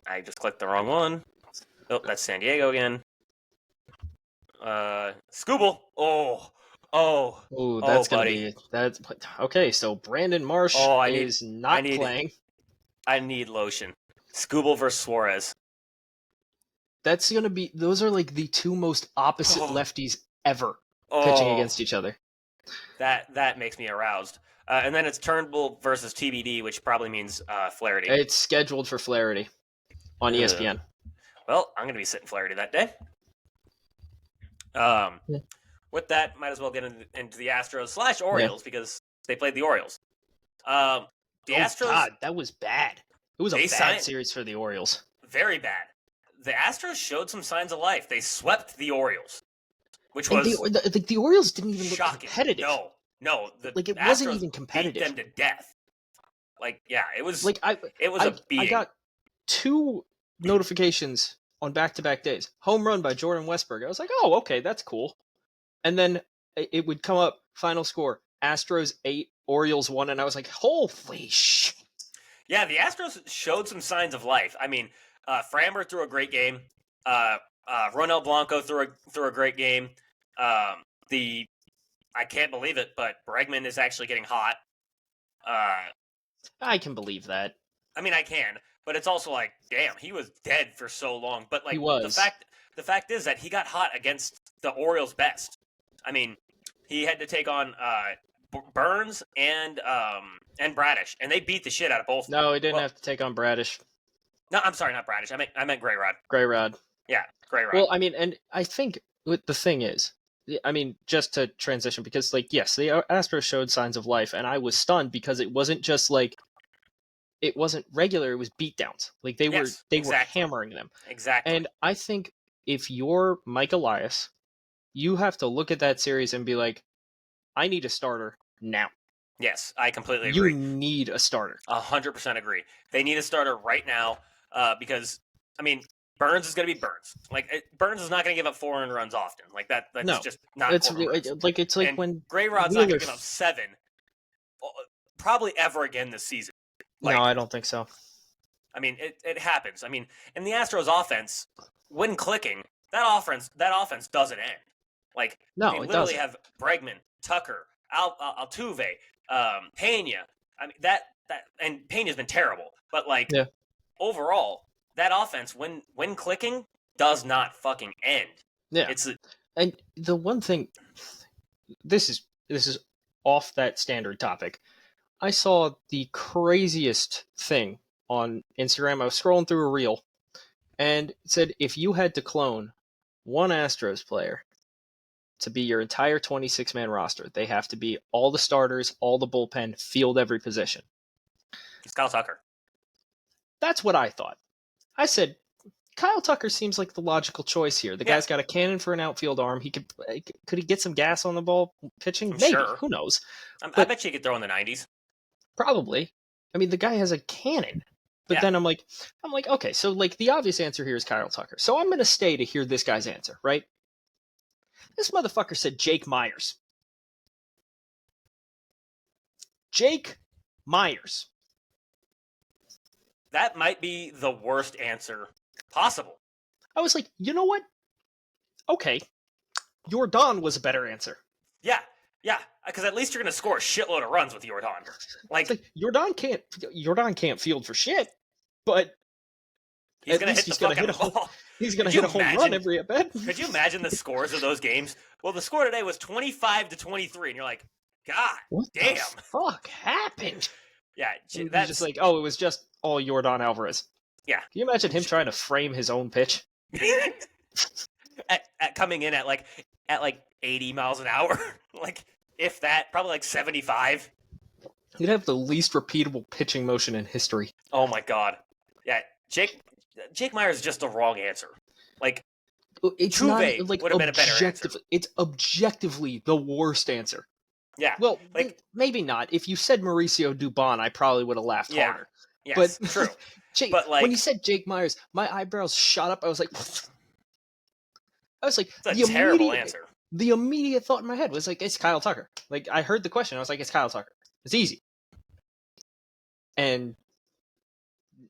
I just clicked the wrong one. Oh, that's San Diego again. Scooble. That's gonna be that's okay. So Brandon Marsh is not playing. I need lotion. Scooble versus Suarez. That's gonna be. Those are the two most opposite lefties ever pitching against each other. That makes me aroused. And then it's Turnbull versus TBD, which probably means Flaherty. It's scheduled for Flaherty on ESPN. Well, I'm going to be sitting Flaherty that day. With that, might as well get into the Astros / Orioles because they played the Orioles. The Astros. God, that was bad. It was a bad series for the Orioles. Very bad. The Astros showed some signs of life. They swept the Orioles, which was the Orioles didn't even look competitive. No, it Astros wasn't even competitive. Beat them to death. It was a beating. I got 2 notifications on back-to-back days. Home run by Jordan Westburg. I was like, oh, okay, that's cool. And then it would come up, final score, Astros 8, Orioles 1, and I was like, holy shit. Yeah, the Astros showed some signs of life. I mean, Framber threw a great game. Ronel Blanco threw a great game. I can't believe it, but Bregman is actually getting hot. I can believe that. I mean, I can, but it's also like, damn, he was dead for so long. But he was. The fact is that he got hot against the Orioles' best. I mean, he had to take on Burns and Bradish, and they beat the shit out of both. No, he didn't have to take on Bradish. No, I'm sorry, not Bradish. I meant Grayrod. Grayrod. Yeah, Grayrod. Well, I mean, and I think the thing is, I mean, just to transition, because, yes, the Astros showed signs of life, and I was stunned because it wasn't just, it wasn't regular, it was beatdowns. They were hammering them. Exactly. And I think if you're Mike Elias, you have to look at that series and be like, I need a starter now. Yes, I completely agree. You need a starter. 100% agree. They need a starter right now because, I mean, Burns is going to be Burns. Burns is not going to give up 4 earned runs often. That's just not. It's like when Grayrod's not going to give up 7, probably ever again this season. No, I don't think so. I mean, it happens. I mean, in the Astros offense, when clicking, that offense doesn't end. No, they it literally doesn't. have Bregman, Tucker, Altuve, Pena. I mean that and Pena's been terrible, but overall, that offense when clicking does not fucking end. Yeah, and the one thing, this is off that standard topic. I saw the craziest thing on Instagram. I was scrolling through a reel, and it said if you had to clone one Astros player to be your entire 26-man roster, they have to be all the starters, all the bullpen, field every position. It's Kyle Tucker. That's what I thought. I said, Kyle Tucker seems like the logical choice here. The guy's got a cannon for an outfield arm. He could he get some gas on the ball pitching? Maybe. Sure. Who knows? I bet you he could throw in the 90s. Probably. I mean, the guy has a cannon. But then I'm like, okay, so the obvious answer here is Kyle Tucker. So I'm going to stay to hear this guy's answer, right? This motherfucker said Jake Myers. Jake Myers. That might be the worst answer possible. I was like, you know what? Okay. Jordan was a better answer. Yeah, because at least you're going to score a shitload of runs with Jordan. Jordan can't field for shit, but he's going to hit the ball. He's going to hit a home run every at bat. Could you imagine the scores of those games? Well, the score today was 25-23, and you're like, God what damn. What the fuck happened? Yeah, that's just it was just all Jordan Alvarez. Yeah. Can you imagine him trying to frame his own pitch? at coming in at 80 miles an hour, if that, probably 75. He'd have the least repeatable pitching motion in history. Oh my God. Yeah, Jake Myers is just the wrong answer. It's Tuve would have been a better answer. It's objectively the worst answer. Yeah. Well, maybe not. If you said Mauricio Dubon, I probably would have laughed harder. Yes, but true. When you said Jake Myers, my eyebrows shot up. I was like, it's a terrible answer. The immediate thought in my head was it's Kyle Tucker. I heard the question. I was like, it's Kyle Tucker. It's easy. And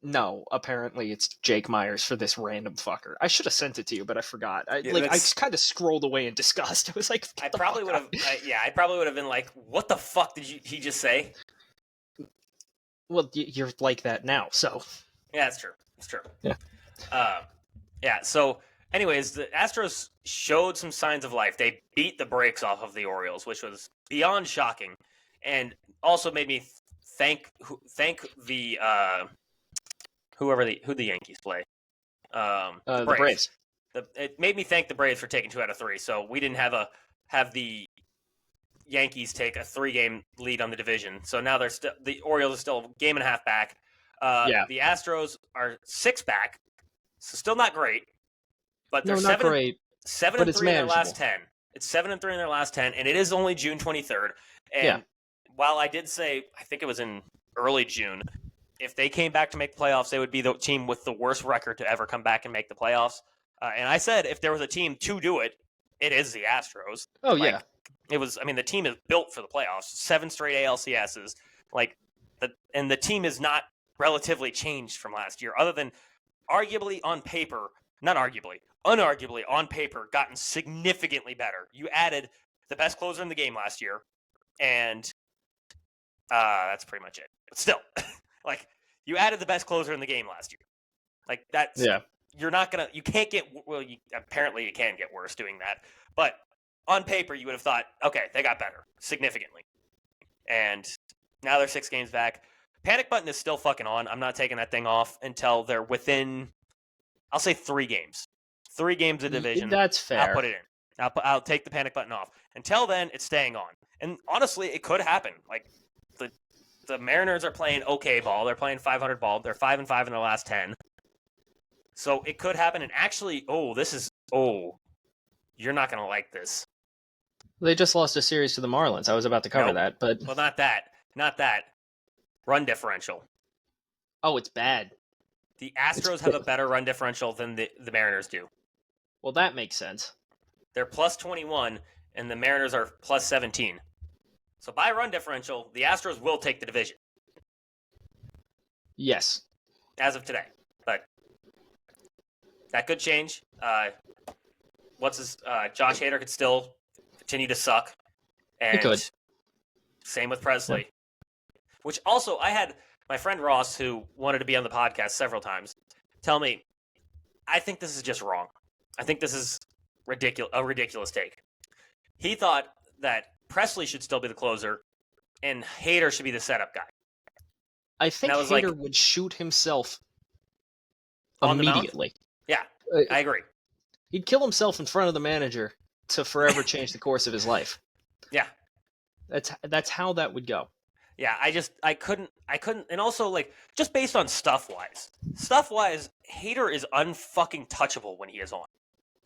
no, apparently it's Jake Myers for this random fucker. I should have sent it to you, but I forgot. I kind of scrolled away in disgust. I was like, I probably would have been like, what the fuck did he just say? Well, you're like that now, so. Yeah, that's true. It's true. Yeah. So, anyways, the Astros showed some signs of life. They beat the brakes off of the Orioles, which was beyond shocking. and also made me thank the who the Yankees play. The Braves. It made me thank the Braves for taking 2 out of 3, so we didn't have the Yankees take a 3-game lead on the division. So now the Orioles are still a game and a half back. The Astros are 6 back, so still not great, but they're not great. 7-3 in their last 10. It's 7-3 in their last 10, and it is only June 23rd. And while I did say, I think it was in early June, if they came back to make the playoffs, they would be the team with the worst record to ever come back and make the playoffs. And I said if there was a team to do it, it is the Astros. Oh, yeah. The team is built for the playoffs. 7 straight ALCSs. And the team is not relatively changed from last year, other than unarguably on paper, gotten significantly better. You added the best closer in the game last year, and that's pretty much it. But still, you added the best closer in the game last year. Apparently you can get worse doing that, but on paper you would have thought, okay, they got better significantly, and now they're 6 games back. Panic button is still fucking on. I'm not taking that thing off until they're within, I'll say 3 games. 3 games of division. That's fair. I'll put it in. I'll take the panic button off. Until then, it's staying on. And honestly, it could happen. The Mariners are playing okay ball. They're playing 500 ball. They're 5-5 in their last 10. So it could happen. And actually, you're not going to like this. They just lost a series to the Marlins. I was about to cover that, but... Well, not that. Run differential. Oh, it's bad. The Astros have a better run differential than the Mariners do. Well, that makes sense. They're plus 21, and the Mariners are plus 17. So by run differential, the Astros will take the division. Yes. As of today. But that could change. Josh Hader could still continue to suck. And he could. Same with Presley. Yeah. Which also, I had my friend Ross, who wanted to be on the podcast several times, tell me, I think this is just wrong. I think this is a ridiculous take. He thought that Presley should still be the closer and Hader should be the setup guy. I think Hader would shoot himself immediately. Yeah, I agree. He'd kill himself in front of the manager to forever change the course of his life. Yeah. That's how that would go. Yeah, I couldn't, and also, just based on stuff-wise, Hader is unfucking touchable when he is on.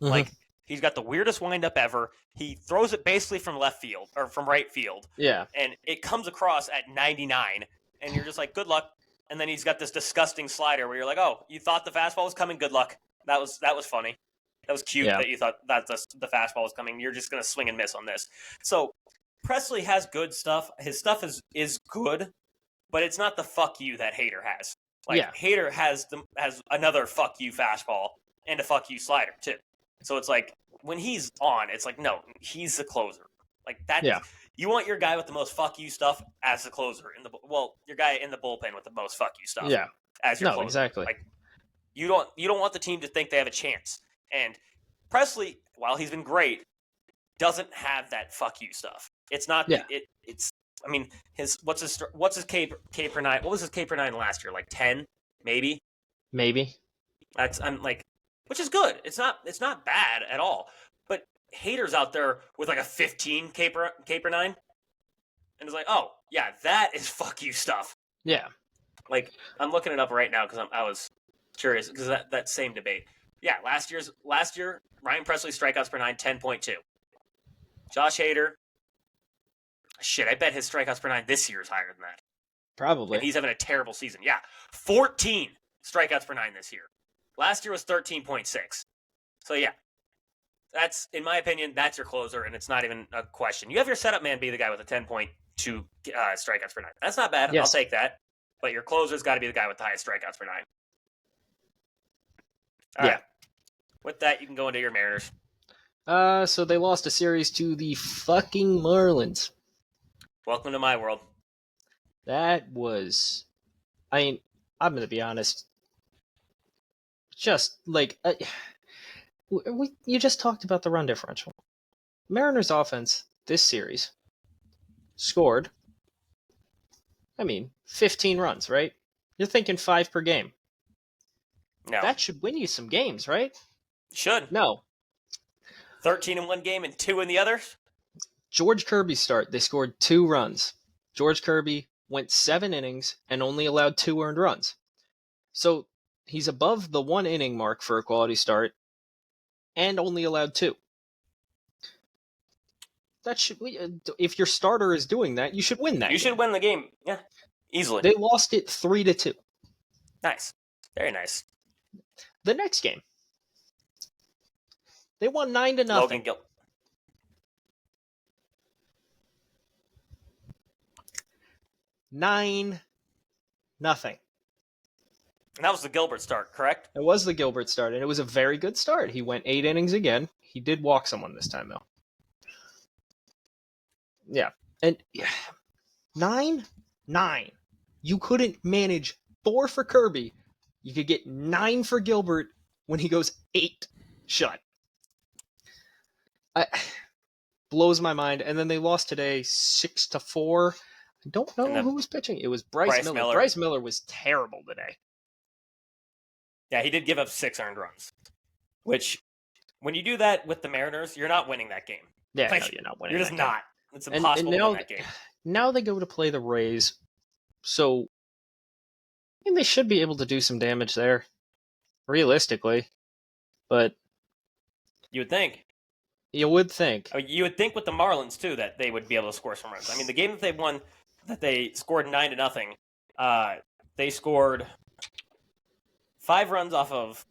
Mm-hmm. He's got the weirdest windup ever. He throws it basically from left field, or from right field. Yeah. And it comes across at 99, and you're just like, good luck. And then he's got this disgusting slider where you're like, oh, you thought the fastball was coming? Good luck. That was funny. That was cute that you thought that the fastball was coming. You're just going to swing and miss on this. So Presley has good stuff. His stuff is good, but it's not the fuck you that Hader has. Hader has another fuck you fastball and a fuck you slider too. So it's when he's on, it's no, he's the closer. You want your guy with the most fuck you stuff as the closer your guy in the bullpen with the most fuck you stuff. Yeah. As your closer. Exactly. You don't want the team to think they have a chance. And Presley, while he's been great, doesn't have that fuck you stuff. It's not. Yeah. What's his K per 9? What was his K per 9 last year? 10, maybe. Maybe. Which is good. It's not bad at all. But Hader's out there with a 15 K per 9, and it's oh yeah, that is fuck you stuff. Yeah. I'm looking it up right now because I was curious because that same debate. Yeah, last year Ryan Presley strikeouts per 9 10.2. Josh Hader. Shit, I bet his strikeouts per 9 this year is higher than that. Probably. And he's having a terrible season. Yeah, 14 strikeouts per 9 this year. Last year was 13.6. So yeah, that's, in my opinion, that's your closer, and it's not even a question. You have your setup man be the guy with a 10.2 strikeouts per 9. That's not bad. Yes. I'll take that. But your closer's got to be the guy with the highest strikeouts per 9. All right. With that, you can go into your Mariners. So they lost a series to the fucking Marlins. Welcome to my world. That was... I'm going to be honest. Just, you just talked about the run differential. Mariners offense, this series, scored I mean, 15 runs, right? You're thinking 5 per game. No. That should win you some games, right? Should. No. 13 in one game and 2 in the other? George Kirby's start, they scored 2 runs. George Kirby went 7 innings and only allowed 2 earned runs. So he's above the 1 inning mark for a quality start and only allowed 2. That should, if your starter is doing that, you should win that. You should win the game, yeah, easily. They lost it 3-2. Nice, very nice. The next game, they won 9-0. Logan Gil. 9-0. And that was the Gilbert start, correct? It was the Gilbert start, and it was a very good start. He went 8 innings again. He did walk someone this time, though. Yeah. And 9-9. You couldn't manage 4 for Kirby. You could get 9 for Gilbert when he goes 8 shut. Blows my mind. And then they lost today 6-4. I don't know who was pitching. It was Bryce Miller. Bryce Miller was terrible today. Yeah, he did give up 6 earned runs. Which, when you do that with the Mariners, you're not winning that game. Yeah, no, you're not winning. You're just not. It's impossible to win that game. Now they go to play the Rays, so I mean, they should be able to do some damage there, realistically. But you would think. You would think. You would think with the Marlins too that they would be able to score some runs. I mean, the game that they won, that they scored 9-0. They scored 5 runs off of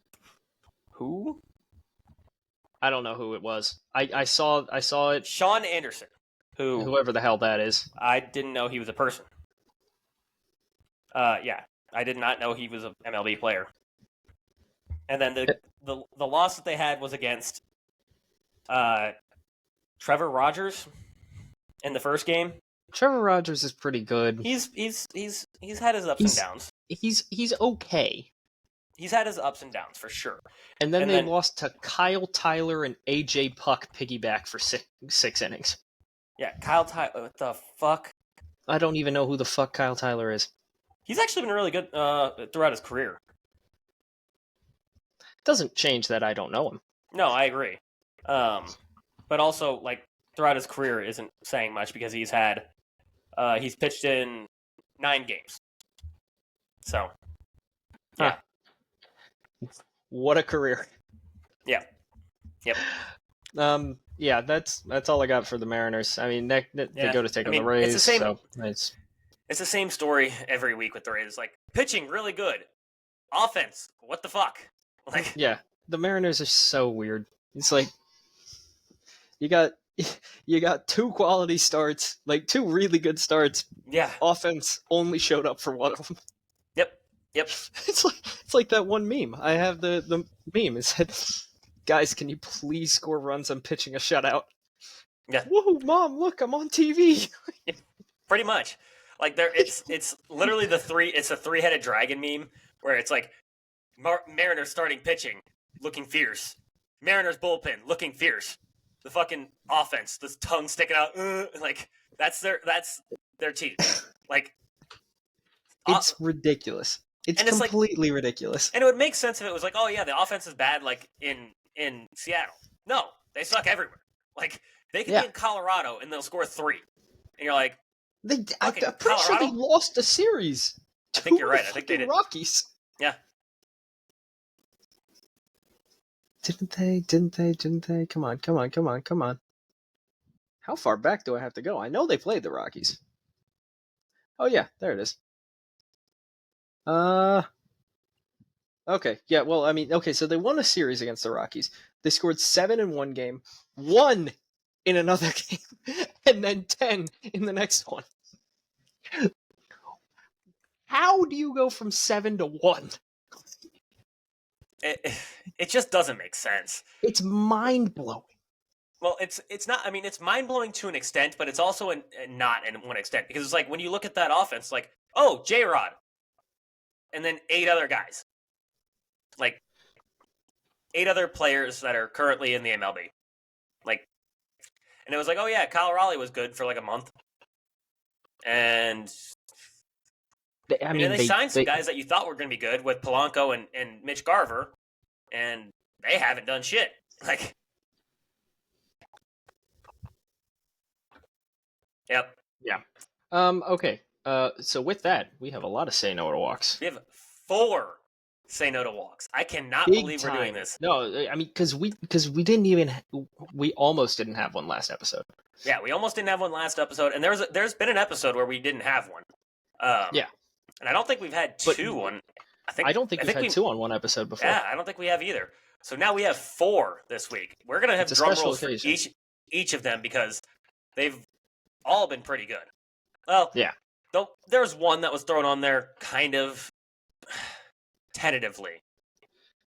who? I don't know who it was. I saw it. Sean Anderson. Whoever the hell that is. I didn't know he was a person. Yeah, I did not know he was an MLB player. And then the loss that they had was against Trevor Rogers in the first game. Trevor Rogers is pretty good. He's had his ups and downs. He's okay. He's had his ups and downs for sure. And then they lost to Kyle Tyler and AJ Puck piggyback for 6 innings. Yeah, Kyle Tyler. What the fuck? I don't even know who the fuck Kyle Tyler is. He's actually been really good throughout his career. Doesn't change that I don't know him. No, I agree. But also, like, throughout his career isn't saying much because he's pitched in 9 games. So, yeah. Huh. What a career. Yeah. Yep. Yeah, that's all I got for the Mariners. I mean, they go to take on the Rays. It's the same, it's the same story every week with the Rays. Like, pitching really good, offense, what the fuck? Like, yeah, the Mariners are so weird. It's like you got 2 quality starts, like 2 really good starts. Yeah, offense only showed up for one of them. Yep. It's like that one meme. I have the meme. It said, "Guys, can you please score runs? I'm pitching a shutout." Yeah. Woohoo, Mom! Look, I'm on TV. Pretty much. Like it's literally it's a 3-headed dragon meme where it's like Mariners starting pitching looking fierce, Mariners bullpen looking fierce, the fucking offense, this tongue sticking out, like that's their teeth. Like it's ridiculous. It's completely ridiculous. And it would make sense if it was like, oh yeah, the offense is bad, like in Seattle. No, they suck everywhere. Like they could be in Colorado and they'll score 3, and you're like, I'm pretty sure they lost a series. I think you're right. I think they did. Rockies. Yeah. Didn't they? Come on. How far back do I have to go? I know they played the Rockies. Oh yeah, there it is. Okay, yeah, well, I mean, okay, so they won a series against the Rockies. They scored 7 in one game, 1 in another game, and then 10 in the next one. How do you go from 7 to 1? It just doesn't make sense. It's mind-blowing. Well, it's not. I mean, it's mind-blowing to an extent, but it's also not in one extent, because it's like when you look at that offense, like, oh, J-Rod, and then 8 other guys, like 8 other players that are currently in the MLB, like, and it was like, oh yeah, Kyle Raleigh was good for like a month, and I mean, they signed some guys that you thought were going to be good with Polanco and Mitch Garver, and they haven't done shit. Like, yep. Yeah. Okay. So with that, we have a lot of say no to walks. We have 4 say no to walks. I cannot believe we're doing this. No, I mean, because we didn't even we almost didn't have one last episode. Yeah, we almost didn't have one last episode, and there's been an episode where we didn't have one. Yeah, and I don't think we've had 2 on. I don't think we've had 2 on one episode before. Yeah, I don't think we have either. So now we have 4 this week. We're gonna have drum rolls for each of them because they've all been pretty good. Well, yeah. Though there's one that was thrown on there kind of tentatively.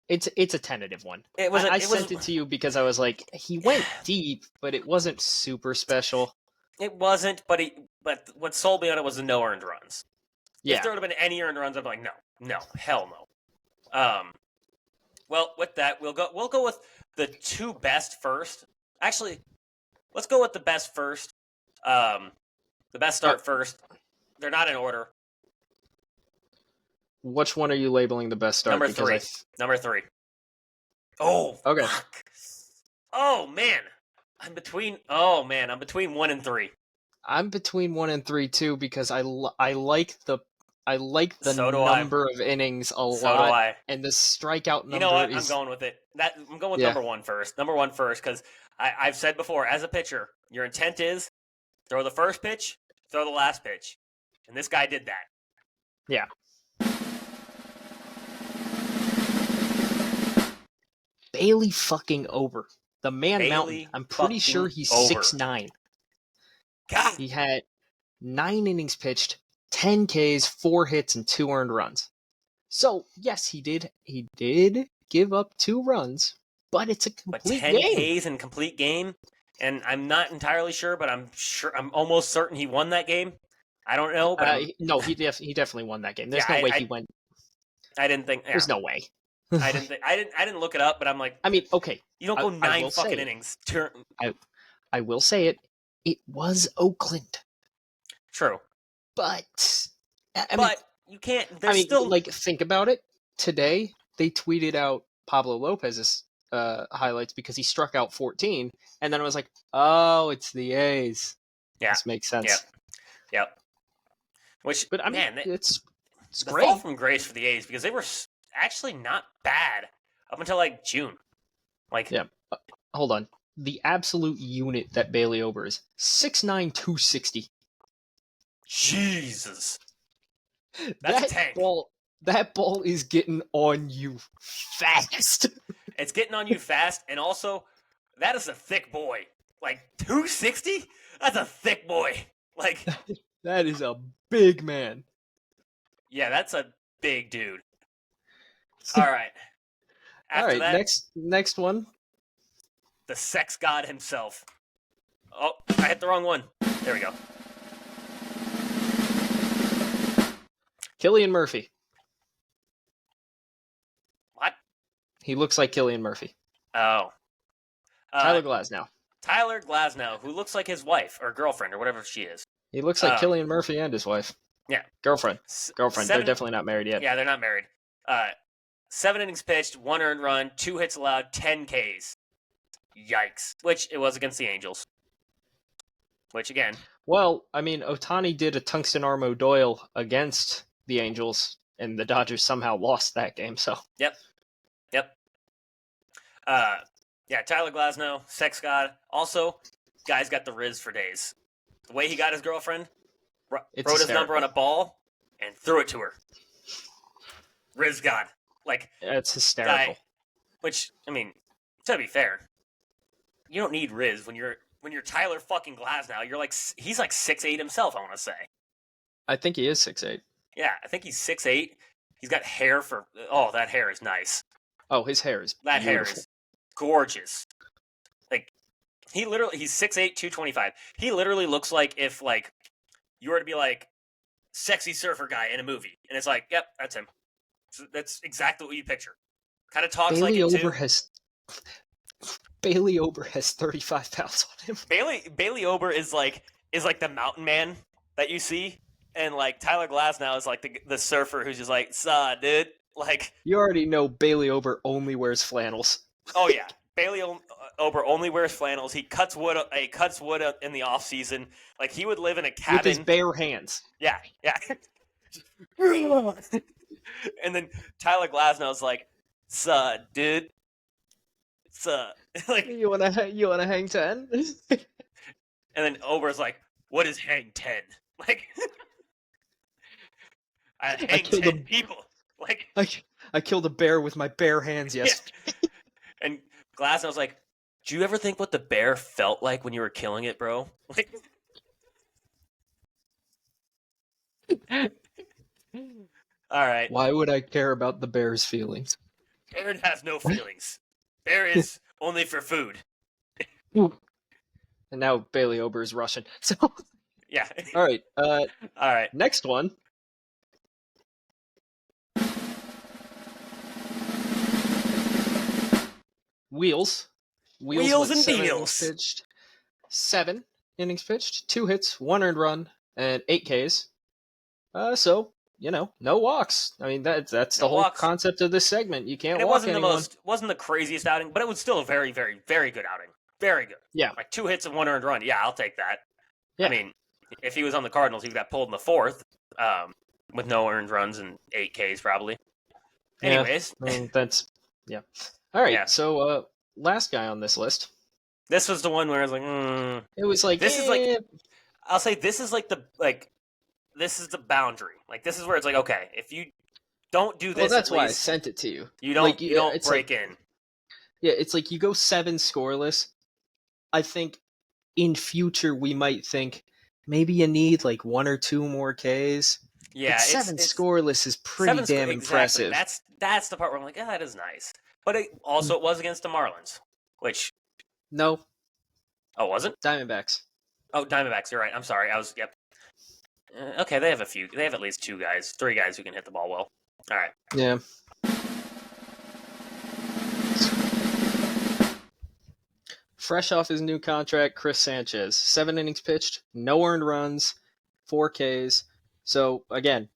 It's a tentative one. I sent it to you because I was like, he went deep, but it wasn't super special. It wasn't, but what sold me on it was the no earned runs. Yeah. If there would have been any earned runs, I'd be like, no, hell no. Well, with that, we'll go with the 2 best first. Actually, let's go with the best first. The best start first. They're not in order. Which one are you labeling the best start? Number 3. Number 3. Oh, okay. Fuck. Oh man, I'm between 1 and 3. I'm between 1 and 3 too because I like the number of innings a lot. So do I. And the strikeout number. You know what? I'm going with it. I'm going with number 1 first. Number 1 first because I've said before, as a pitcher, your intent is throw the first pitch, throw the last pitch. And this guy did that. Yeah. Bailey fucking Ober. The man mountain. I'm pretty sure he's 6'9". God. He had 9 innings pitched, 10 Ks, 4 hits, and 2 earned runs. So, yes, he did give up 2 runs, but it's a complete game. 10 Ks in complete game, and I'm not entirely sure, but I'm almost certain he won that game. I don't know, but no, he definitely won that game. There's no way he went. I didn't think. Yeah. There's no way. I didn't look it up, but I'm like. I mean, okay. You don't go 9 fucking innings. I will say it. It was Oakland. True. But you can't. Still like think about it. Today they tweeted out Pablo Lopez's highlights because he struck out 14, and then I was like, oh, it's the A's. Yeah, this makes sense. Yep. Which, but I mean, man, it's the great. Fall from grace for the A's because they were actually not bad up until like June. Like, yeah. Hold on. The absolute unit that Bailey Ober is 6'9", 260. Jesus, that's a tank. That ball is getting on you fast. It's getting on you fast, and also that is a thick boy. Like 260, that's a thick boy. Like that is a big man. Yeah, that's a big dude. All right. After that, next one. The sex god himself. Oh, I hit the wrong one. There we go. Cillian Murphy. What? He looks like Cillian Murphy. Oh. Tyler Glasnow. Tyler Glasnow, who looks like his wife or girlfriend or whatever she is. He looks like Cillian Murphy and his wife. Yeah. Girlfriend. They're definitely not married yet. Yeah, they're not married. 7 innings pitched, 1 earned run, 2 hits allowed, 10 Ks. Yikes. Which it was against the Angels. Which, again. Well, I mean, Ohtani did a Tungsten Armo Doyle against the Angels, and the Dodgers somehow lost that game, so. Yep. Yeah, Tyler Glasnow, sex god. Also, guy's got the Riz for days. The way he got his girlfriend, wrote his number on a ball, and threw it to her. Riz god. Like, it's hysterical. Guy, which, I mean, to be fair, you don't need Riz when you're Tyler fucking Glasnow. You're like, he's like 6'8" himself, I want to say. I think he is 6'8". Yeah, I think he's 6'8". He's got hair for, that hair is nice. Oh, his hair is That beautiful. hair is gorgeous. Like, he's 6'8", 225. He literally looks like if, like, you were to be like, sexy surfer guy in a movie. And it's like, yep, that's him. That's exactly what you picture. Kind of talks Bailey like it Ober too. Bailey Ober has 35 pounds on him. Bailey Ober is like the mountain man that you see And like Tyler Glasnow is like the surfer who's just like, "Saw, dude." Like you already know Bailey Ober only wears flannels. Oh yeah, Bailey Ober only wears flannels. He cuts wood. He cuts wood in the off season. Like he would live in a cabin with his bare hands. Yeah. And then Tyler Glasnow's like, "Suh, dude, suh." Like you wanna hang 10? And then Ober's like, "What is hang 10?" Like I hang 10 people. Like I killed a bear with my bare hands yesterday. Yeah. And Glasnow's like, "Do you ever think what the bear felt like when you were killing it, bro?" Like, all right. Why would I care about the bear's feelings? Bear has no feelings. Bear is only for food. And now Bailey Ober is Russian. So yeah. All right. All right. Next one. Wheels and deals. Pitched, 7 innings pitched, 2 hits, 1 earned run, and 8 Ks. So no walks. I mean that's the whole concept of this segment. You can't. And it wasn't anyone. wasn't the craziest outing, but it was still a very, very, very good outing. Very good. Yeah, like 2 hits and 1 earned run. Yeah, I'll take that. Yeah. I mean, if he was on the Cardinals, he got pulled in the 4th, with no earned runs and 8 Ks probably. Anyways, that's yeah. All right. Yeah. So last guy on this list. This was the one where I was like, It was like this is like. I'll say this is like this is the boundary. Like this is where it's like, okay, if you don't do this, well, that's why I sent it to you. You don't you don't break in. Yeah, it's like you go 7 scoreless. I think in future we might think maybe you need like 1 or 2 more Ks. Yeah, but 7 scoreless is pretty damn impressive. That's the part where I'm like, that is nice. But it was against the Marlins, which no. Oh, wasn't? Diamondbacks. Oh, Diamondbacks. You're right. I'm sorry. Yep. Okay, they have a few. They have at least 3 guys who can hit the ball well. All right. Yeah. Fresh off his new contract, Chris Sanchez. 7 innings pitched, no earned runs, 4 Ks. So, again,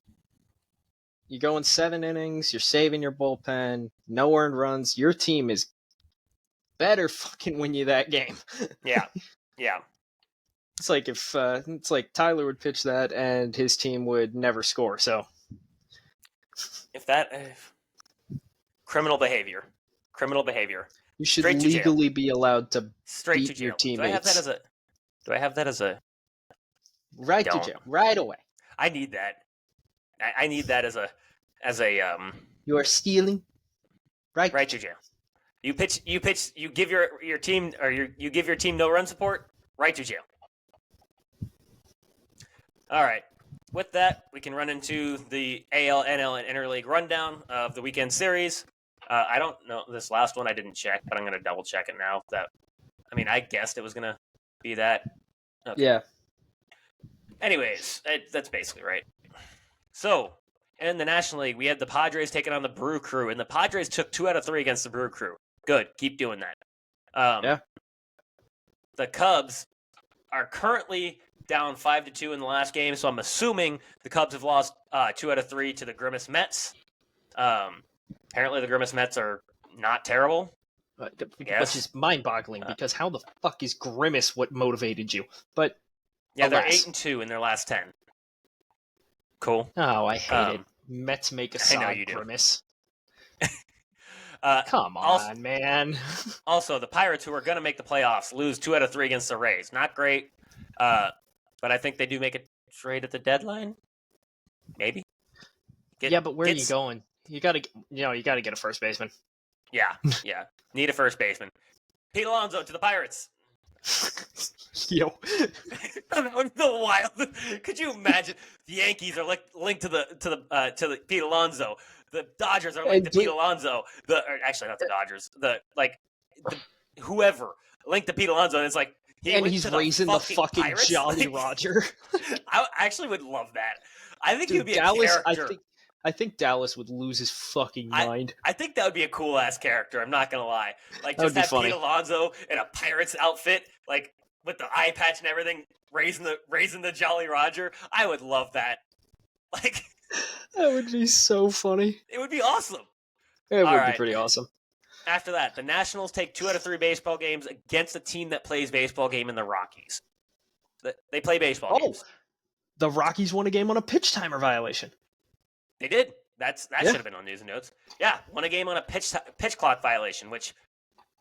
you go in 7 innings, you're saving your bullpen, no earned runs. Your team is better fucking win you that game. Yeah. It's like if Tyler would pitch that and his team would never score. So if that criminal behavior, you should legally be allowed to straight beat to jail. your teammates. Do I have that as a right to jail right away? I need that. I need that as a You are stealing. Right to jail. You give your team you give your team no run support. Right to jail. All right. With that, we can run into the AL, NL, and Interleague rundown of the weekend series. I don't know this last one. I didn't check, but I'm going to double check it now. I guessed it was going to be that. Okay. Yeah. Anyways, that's basically right. So, in the National League, we had the Padres taking on the Brew Crew, and the Padres took 2 out of 3 against the Brew Crew. Good. Keep doing that. Yeah. The Cubs are currently down 5-2 in the last game, so I'm assuming the Cubs have lost 2 out of 3 to the Grimace Mets. Apparently, the Grimace Mets are not terrible. Which is mind-boggling, because how the fuck is Grimace what motivated you? But yeah, they're 8-2 in their last 10. Cool. Oh, I hate it. Mets make a side Grimace. Come on, man. Also, the Pirates, who are going to make the playoffs, lose 2 out of 3 against the Rays. Not great. But I think they do make a trade at the deadline. Maybe. But where are you going? You gotta get a first baseman. Yeah. Need a first baseman. Pete Alonso to the Pirates. Yo. That would be wild. Could you imagine? The Yankees are linked to the Pete Alonso. The Dodgers are linked to Pete Alonso. Actually, not the Dodgers. Whoever linked to Pete Alonso, and it's like he's raising the fucking Jolly Roger. I actually would love that. I think he would be Dallas, a character. I think Dallas would lose his fucking mind. I think that would be a cool ass character. I'm not gonna lie. Like just have Pete Alonso in a Pirates outfit, like with the eye patch and everything, raising the Jolly Roger. I would love that. Like, that would be so funny. It would be awesome. It would be pretty awesome. After that, the Nationals take 2 out of 3 baseball games against a team that plays baseball game in the Rockies. They play baseball games. The Rockies won a game on a pitch timer violation. They did. That should have been on news and notes. Yeah, won a game on a pitch clock violation, which,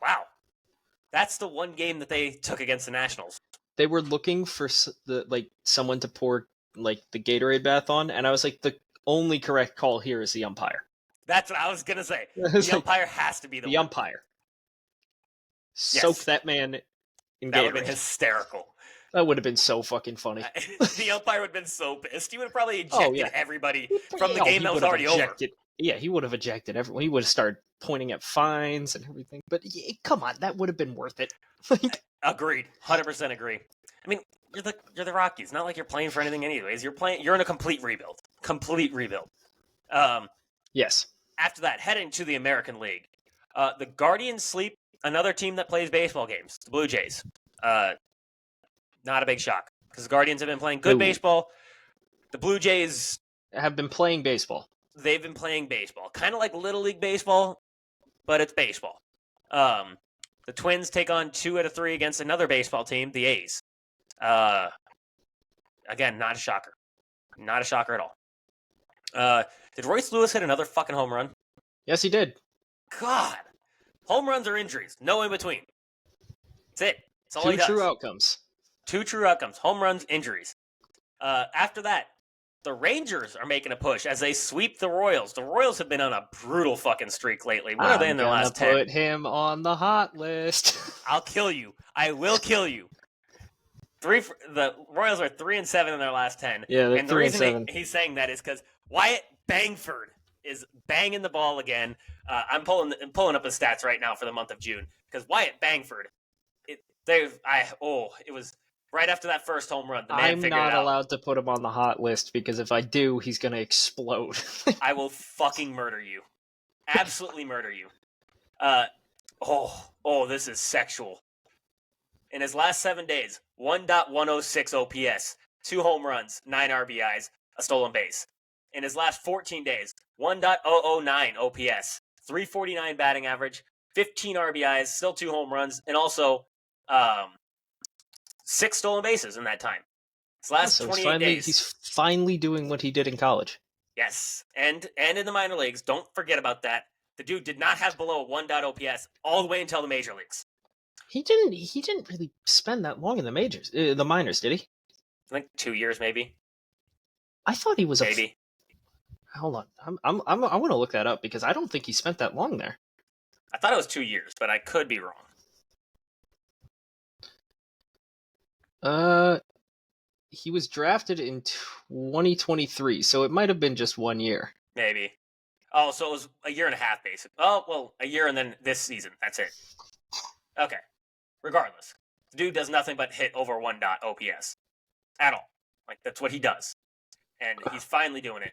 wow. That's the one game that they took against the Nationals. They were looking for someone to pour the Gatorade bath on, and I was like, the only correct call here is the umpire. That's what I was gonna say. The umpire has to be the umpire. Soak that man in Gatorade. That would have been hysterical. That would have been so fucking funny. The umpire would have been so pissed. He would have probably ejected everybody from the game that was already over. Yeah, he would have ejected everyone. He would have started pointing at fines and everything. But come on, that would have been worth it. Agreed. 100% agree. I mean, you're the Rockies. Not like you're playing for anything anyways. You're in a complete rebuild. Yes. After that, heading to the American League. The Guardians sleep another team that plays baseball games, the Blue Jays. Not a big shock, because the Guardians have been playing good baseball. The Blue Jays have been playing baseball. They've been playing baseball. Kind of like Little League baseball, but it's baseball. The Twins take on 2 out of 3 against another baseball team, the A's. Again, not a shocker. Not a shocker at all. Did Royce Lewis hit another fucking home run? Yes, he did. God. Home runs or injuries. No in between. That's it. That's all he does. 2 true outcomes. 2 true outcomes. Home runs, injuries. After that, the Rangers are making a push as they sweep the Royals. The Royals have been on a brutal fucking streak lately. What are they in their last 10? Put him on the hot list. I'll kill you. I will kill you. The Royals are 3-7 in their last 10. Yeah, and the reason he's saying that is because Wyatt Bangford is banging the ball again. I'm pulling up his stats right now for the month of June, because Wyatt Bangford, it was right after that first home run. The man I'm not allowed to put him on the hot list, because if I do, he's going to explode. I will fucking murder you. Absolutely murder you. This is sexual. In his last 7 days, 1.106 OPS, 2 home runs, 9 RBIs, a stolen base. In his last 14 days, 1.009 OPS, 349 batting average, 15 RBIs, still 2 home runs, and also 6 stolen bases in that time. His last 28 days. He's finally doing what he did in college. Yes, and in the minor leagues. Don't forget about that. The dude did not have below 1 OPS all the way until the major leagues. He didn't really spend that long in the minors, did he? I think 2 years, maybe. I thought he was maybe. Hold on, I want to look that up, because I don't think he spent that long there. I thought it was 2 years, but I could be wrong. He was drafted in 2023, so it might have been just 1 year. Maybe. Oh, so it was a year and a half, basically. Oh, well, a year and then this season. That's it. Okay. Regardless, the dude does nothing but hit over 1 OPS at all. Like, that's what he does, and he's finally doing it.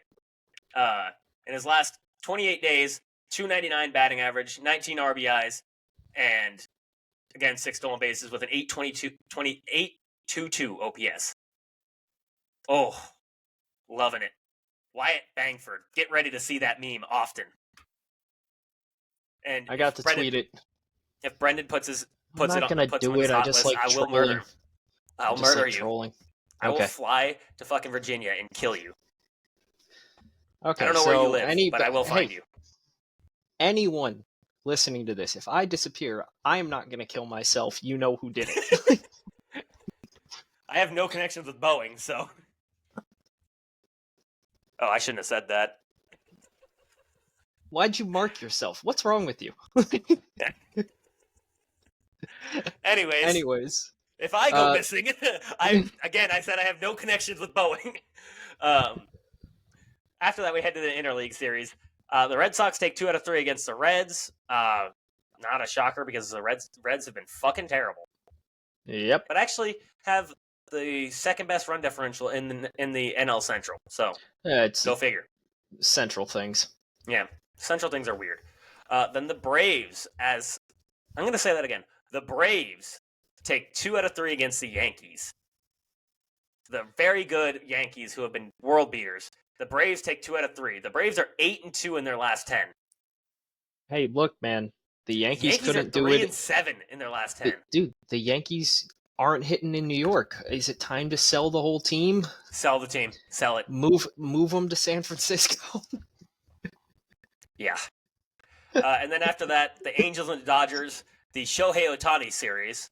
In his last 28 days, 299 batting average, 19 RBIs, and again 6 stolen bases with an 822 OPS. Oh, loving it. Wyatt Bangford. Get ready to see that meme often. And I got to tweet it. If Brendan puts it on his hot list, I will murder. I'll murder you. Trolling. I will fly to fucking Virginia and kill you. Okay, I don't know where you live, but I will find you. Anyone listening to this, if I disappear, I am not going to kill myself. You know who did it. I have no connections with Boeing, so... Oh, I shouldn't have said that. Why'd you mark yourself? What's wrong with you? Anyways. If I go missing, I said I have no connections with Boeing. After that, we head to the interleague series. The Red Sox take 2 out of 3 against the Reds. Not a shocker, because the Reds have been fucking terrible. Yep. But actually have the second best run differential in the NL Central. So go figure. Central things. Yeah, Central things are weird. Then the Braves, I'm going to say that again. The Braves take 2 out of 3 against the Yankees. The very good Yankees, who have been world beaters, The Braves take 2 out of 3. The Braves are 8-2 in their last 10. Hey, look, man. The Yankees couldn't do it. 3-7 in their last 10. Dude, the Yankees aren't hitting in New York. Is it time to sell the whole team? Sell the team. Sell it. Move them to San Francisco. Yeah. And then after that, the Angels and the Dodgers, the Shohei Ohtani series.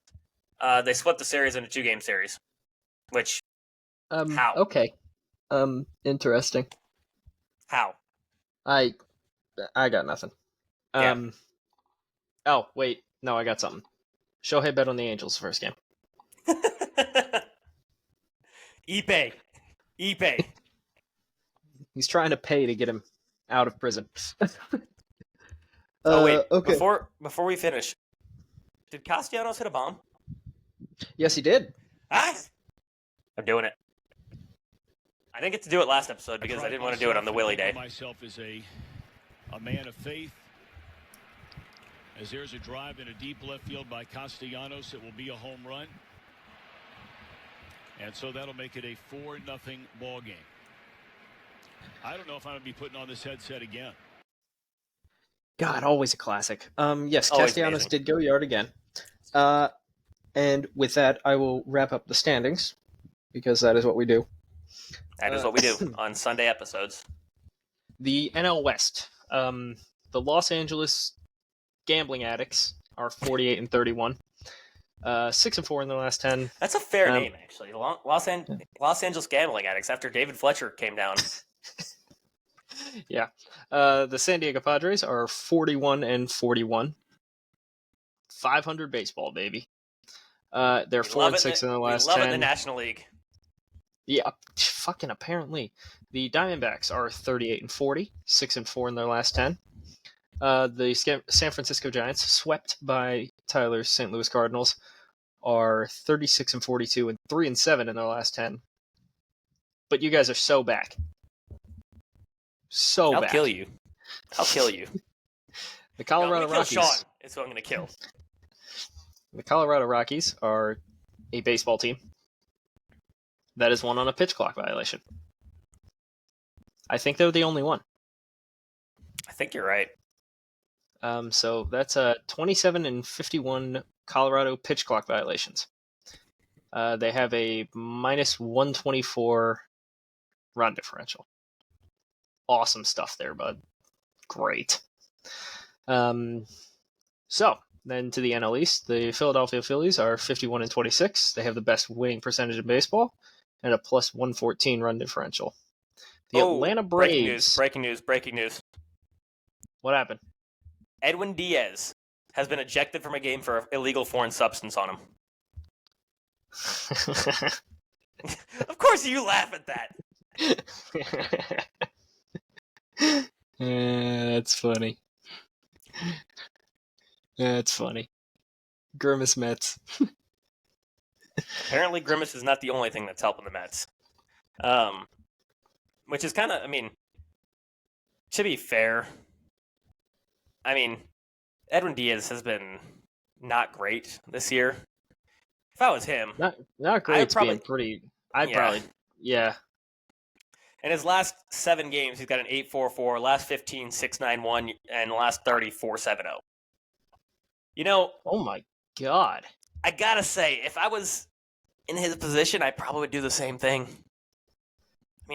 They split the series into 2-game series. Which, how? Okay. Interesting. How? I got nothing. Yeah. Oh, wait. No, I got something. Shohei bet on the Angels first game. Ipe. He's trying to pay to get him out of prison. Wait. Okay. Before we finish, did Castellanos hit a bomb? Yes, he did. I'm doing it. I didn't get to do it last episode because I didn't want to do it on the Willie Day. Myself as a man of faith. As there's a drive in a deep left field by Castellanos, it will be a home run. And so that'll make it a 4-0 ball game. I don't know if I'm going to be putting on this headset again. God, always a classic. Yes, Always Castellanos amazing. did go yard again. And with that, I will wrap up the standings because that is what we do. That is what we do on Sunday episodes. The NL West. The Los Angeles Gambling Addicts are 48-31. 6-4 in the last 10. That's a fair name, actually. Los Angeles Gambling Addicts after David Fletcher came down. Yeah. The San Diego Padres are 41-41. 500 baseball, baby. They're 4-6 in the last 10. We love it in the National League. Yeah, fucking apparently. The Diamondbacks are 38-40, 6-4 in their last 10. The San Francisco Giants, swept by Tyler's St. Louis Cardinals, are 36-42 and 3-7 in their last 10. But you guys are so back. I'll back. kill you. The Colorado Rockies. Rockies. Sean is who I'm going to kill. The Colorado Rockies are a baseball team that is one on a pitch clock violation. I think they're the only one. I think you're right. So that's 27-51 Colorado pitch clock violations. They have a minus 124 run differential. Awesome stuff there, bud. Great. So then to the NL East, the Philadelphia Phillies are 51-26. They have the best winning percentage in baseball and a plus 114 run differential. The Atlanta Braves. Breaking news. What happened? Edwin Diaz has been ejected from a game for illegal foreign substance on him. Of course you laugh at that. That's funny. That's funny. Grimace Mets. Apparently Grimace is not the only thing that's helping the Mets. Which is kind of, to be fair, Edwin Diaz has been not great this year. If I was him, not great. It's being pretty. Yeah. In his last 7 games, he's got an 8.44, last 15 6.91, and last 30 4.70. Oh my God. I gotta say, if I was in his position, I probably would do the same thing.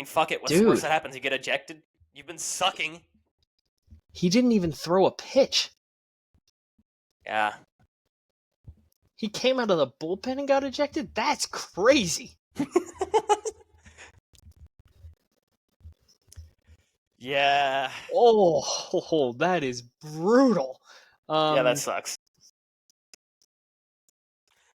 Fuck it. What's the worst that happens? You get ejected. You've been sucking. He didn't even throw a pitch. Yeah. He came out of the bullpen and got ejected? That's crazy. Yeah. Oh, that is brutal. Yeah, that sucks.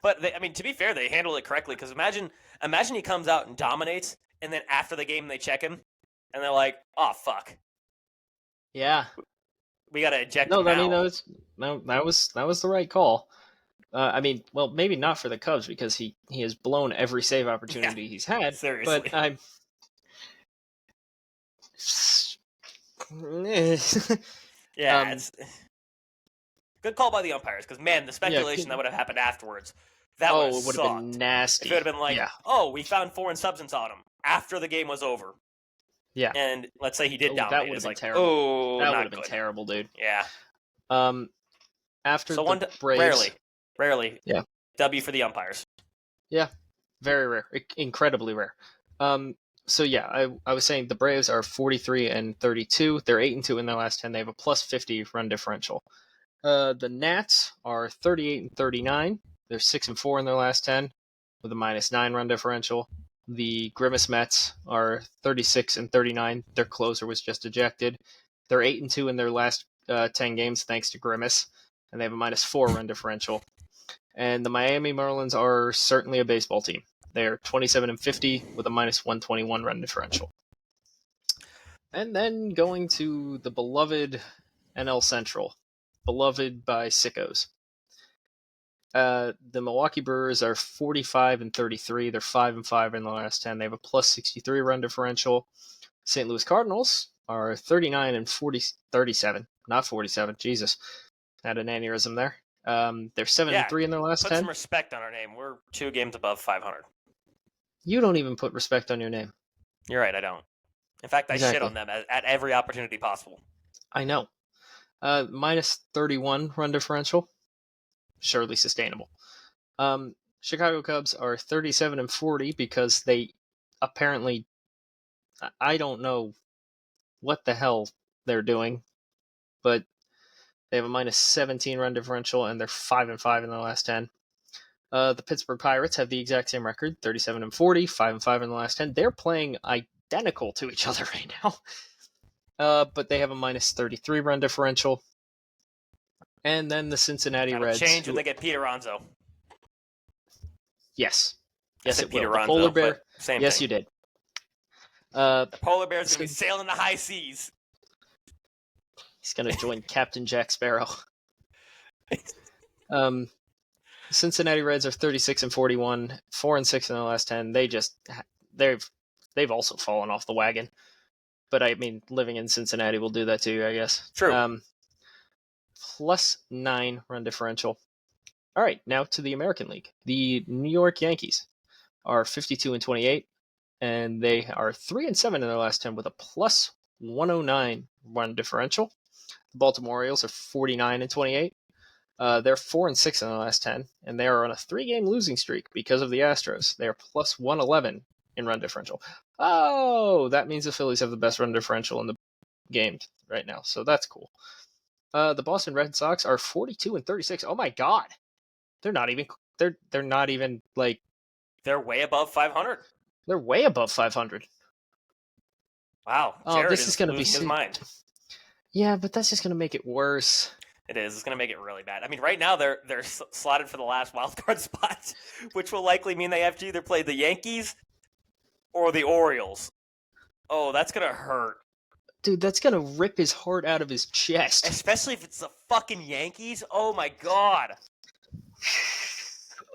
But to be fair, they handled it correctly. Because imagine he comes out and dominates, and then after the game they check him, and they're like, "Oh fuck." Yeah. We gotta eject him now. That was the right call. Well, maybe not for the Cubs because he has blown every save opportunity he's had. Seriously. But I'm. Yeah, it's good call by the umpires because man, the speculation that would have happened afterwards, it would have been nasty. If it would have been like, we found foreign substance on him after the game was over. Yeah. And let's say he did dominate. That would have been terrible. Oh, that would have been terrible, dude. Yeah. After the Braves, rarely. Yeah. W for the umpires. Yeah. Very rare. Incredibly rare. So yeah, I was saying the Braves are 43-32. They're 8-2 in their last 10. They have a plus 50 run differential. The Nats are 38-39. They're 6-4 in their last 10 with a -9 run differential. The Grimace Mets are 36-39. Their closer was just ejected. They're 8-2 in their last 10 games thanks to Grimace, and they have a -4 run differential. And the Miami Marlins are certainly a baseball team. They're 27-50 with a -121 run differential. And then going to the beloved NL Central, beloved by sickos. The Milwaukee Brewers are 45-33. They're 5-5 in the last 10. They have a plus 63 run differential. St. Louis Cardinals are 39-37. Not 47. Jesus. Had an aneurysm there. They're 7-3 in their last 10. Put some respect on our name. We're 2 games above 500. You don't even put respect on your name. You're right, I don't. In fact, I shit on them at every opportunity possible. I know. -31 run differential. Surely sustainable. Chicago Cubs are 37-40 because they apparently, I don't know what the hell they're doing, but they have a -17 run differential and they're 5-5 in the last 10. The Pittsburgh Pirates have the exact same record, 37-40, 5-5 in the last 10. They're playing identical to each other right now. But they have a -33 run differential. And then the Cincinnati Reds. Change when they get Peter Ronzo. Yes. Yes, it will. Peter The Ronzo, Polar Bear. Same yes, thing. You did. The Polar Bear's going to be sailing the high seas. He's going to join Captain Jack Sparrow. Cincinnati Reds are 36-41, 4-6 in the last 10. They've also fallen off the wagon. But I mean, living in Cincinnati will do that to you, I guess. True. +9 run differential. All right, now to the American League. The New York Yankees are 52-28, and they are 3-7 in their last 10 with a +109 run differential. The Baltimore Orioles are 49-28. They're 4-6 in the last 10, and they are on a 3-game losing streak because of the Astros. They are +111 in run differential. Oh, that means the Phillies have the best run differential in the game right now, so that's cool. The Boston Red Sox are 42-36. Oh my God, they're not even like they're way above 500. They're way above 500. Wow, Jared this is going to be his mind. Yeah, but that's just going to make it worse. It is. It's going to make it really bad. I mean, right now they're slotted for the last wildcard spot, which will likely mean they have to either play the Yankees or the Orioles. Oh, that's going to hurt. Dude, that's going to rip his heart out of his chest. Especially if it's the fucking Yankees. Oh, my God.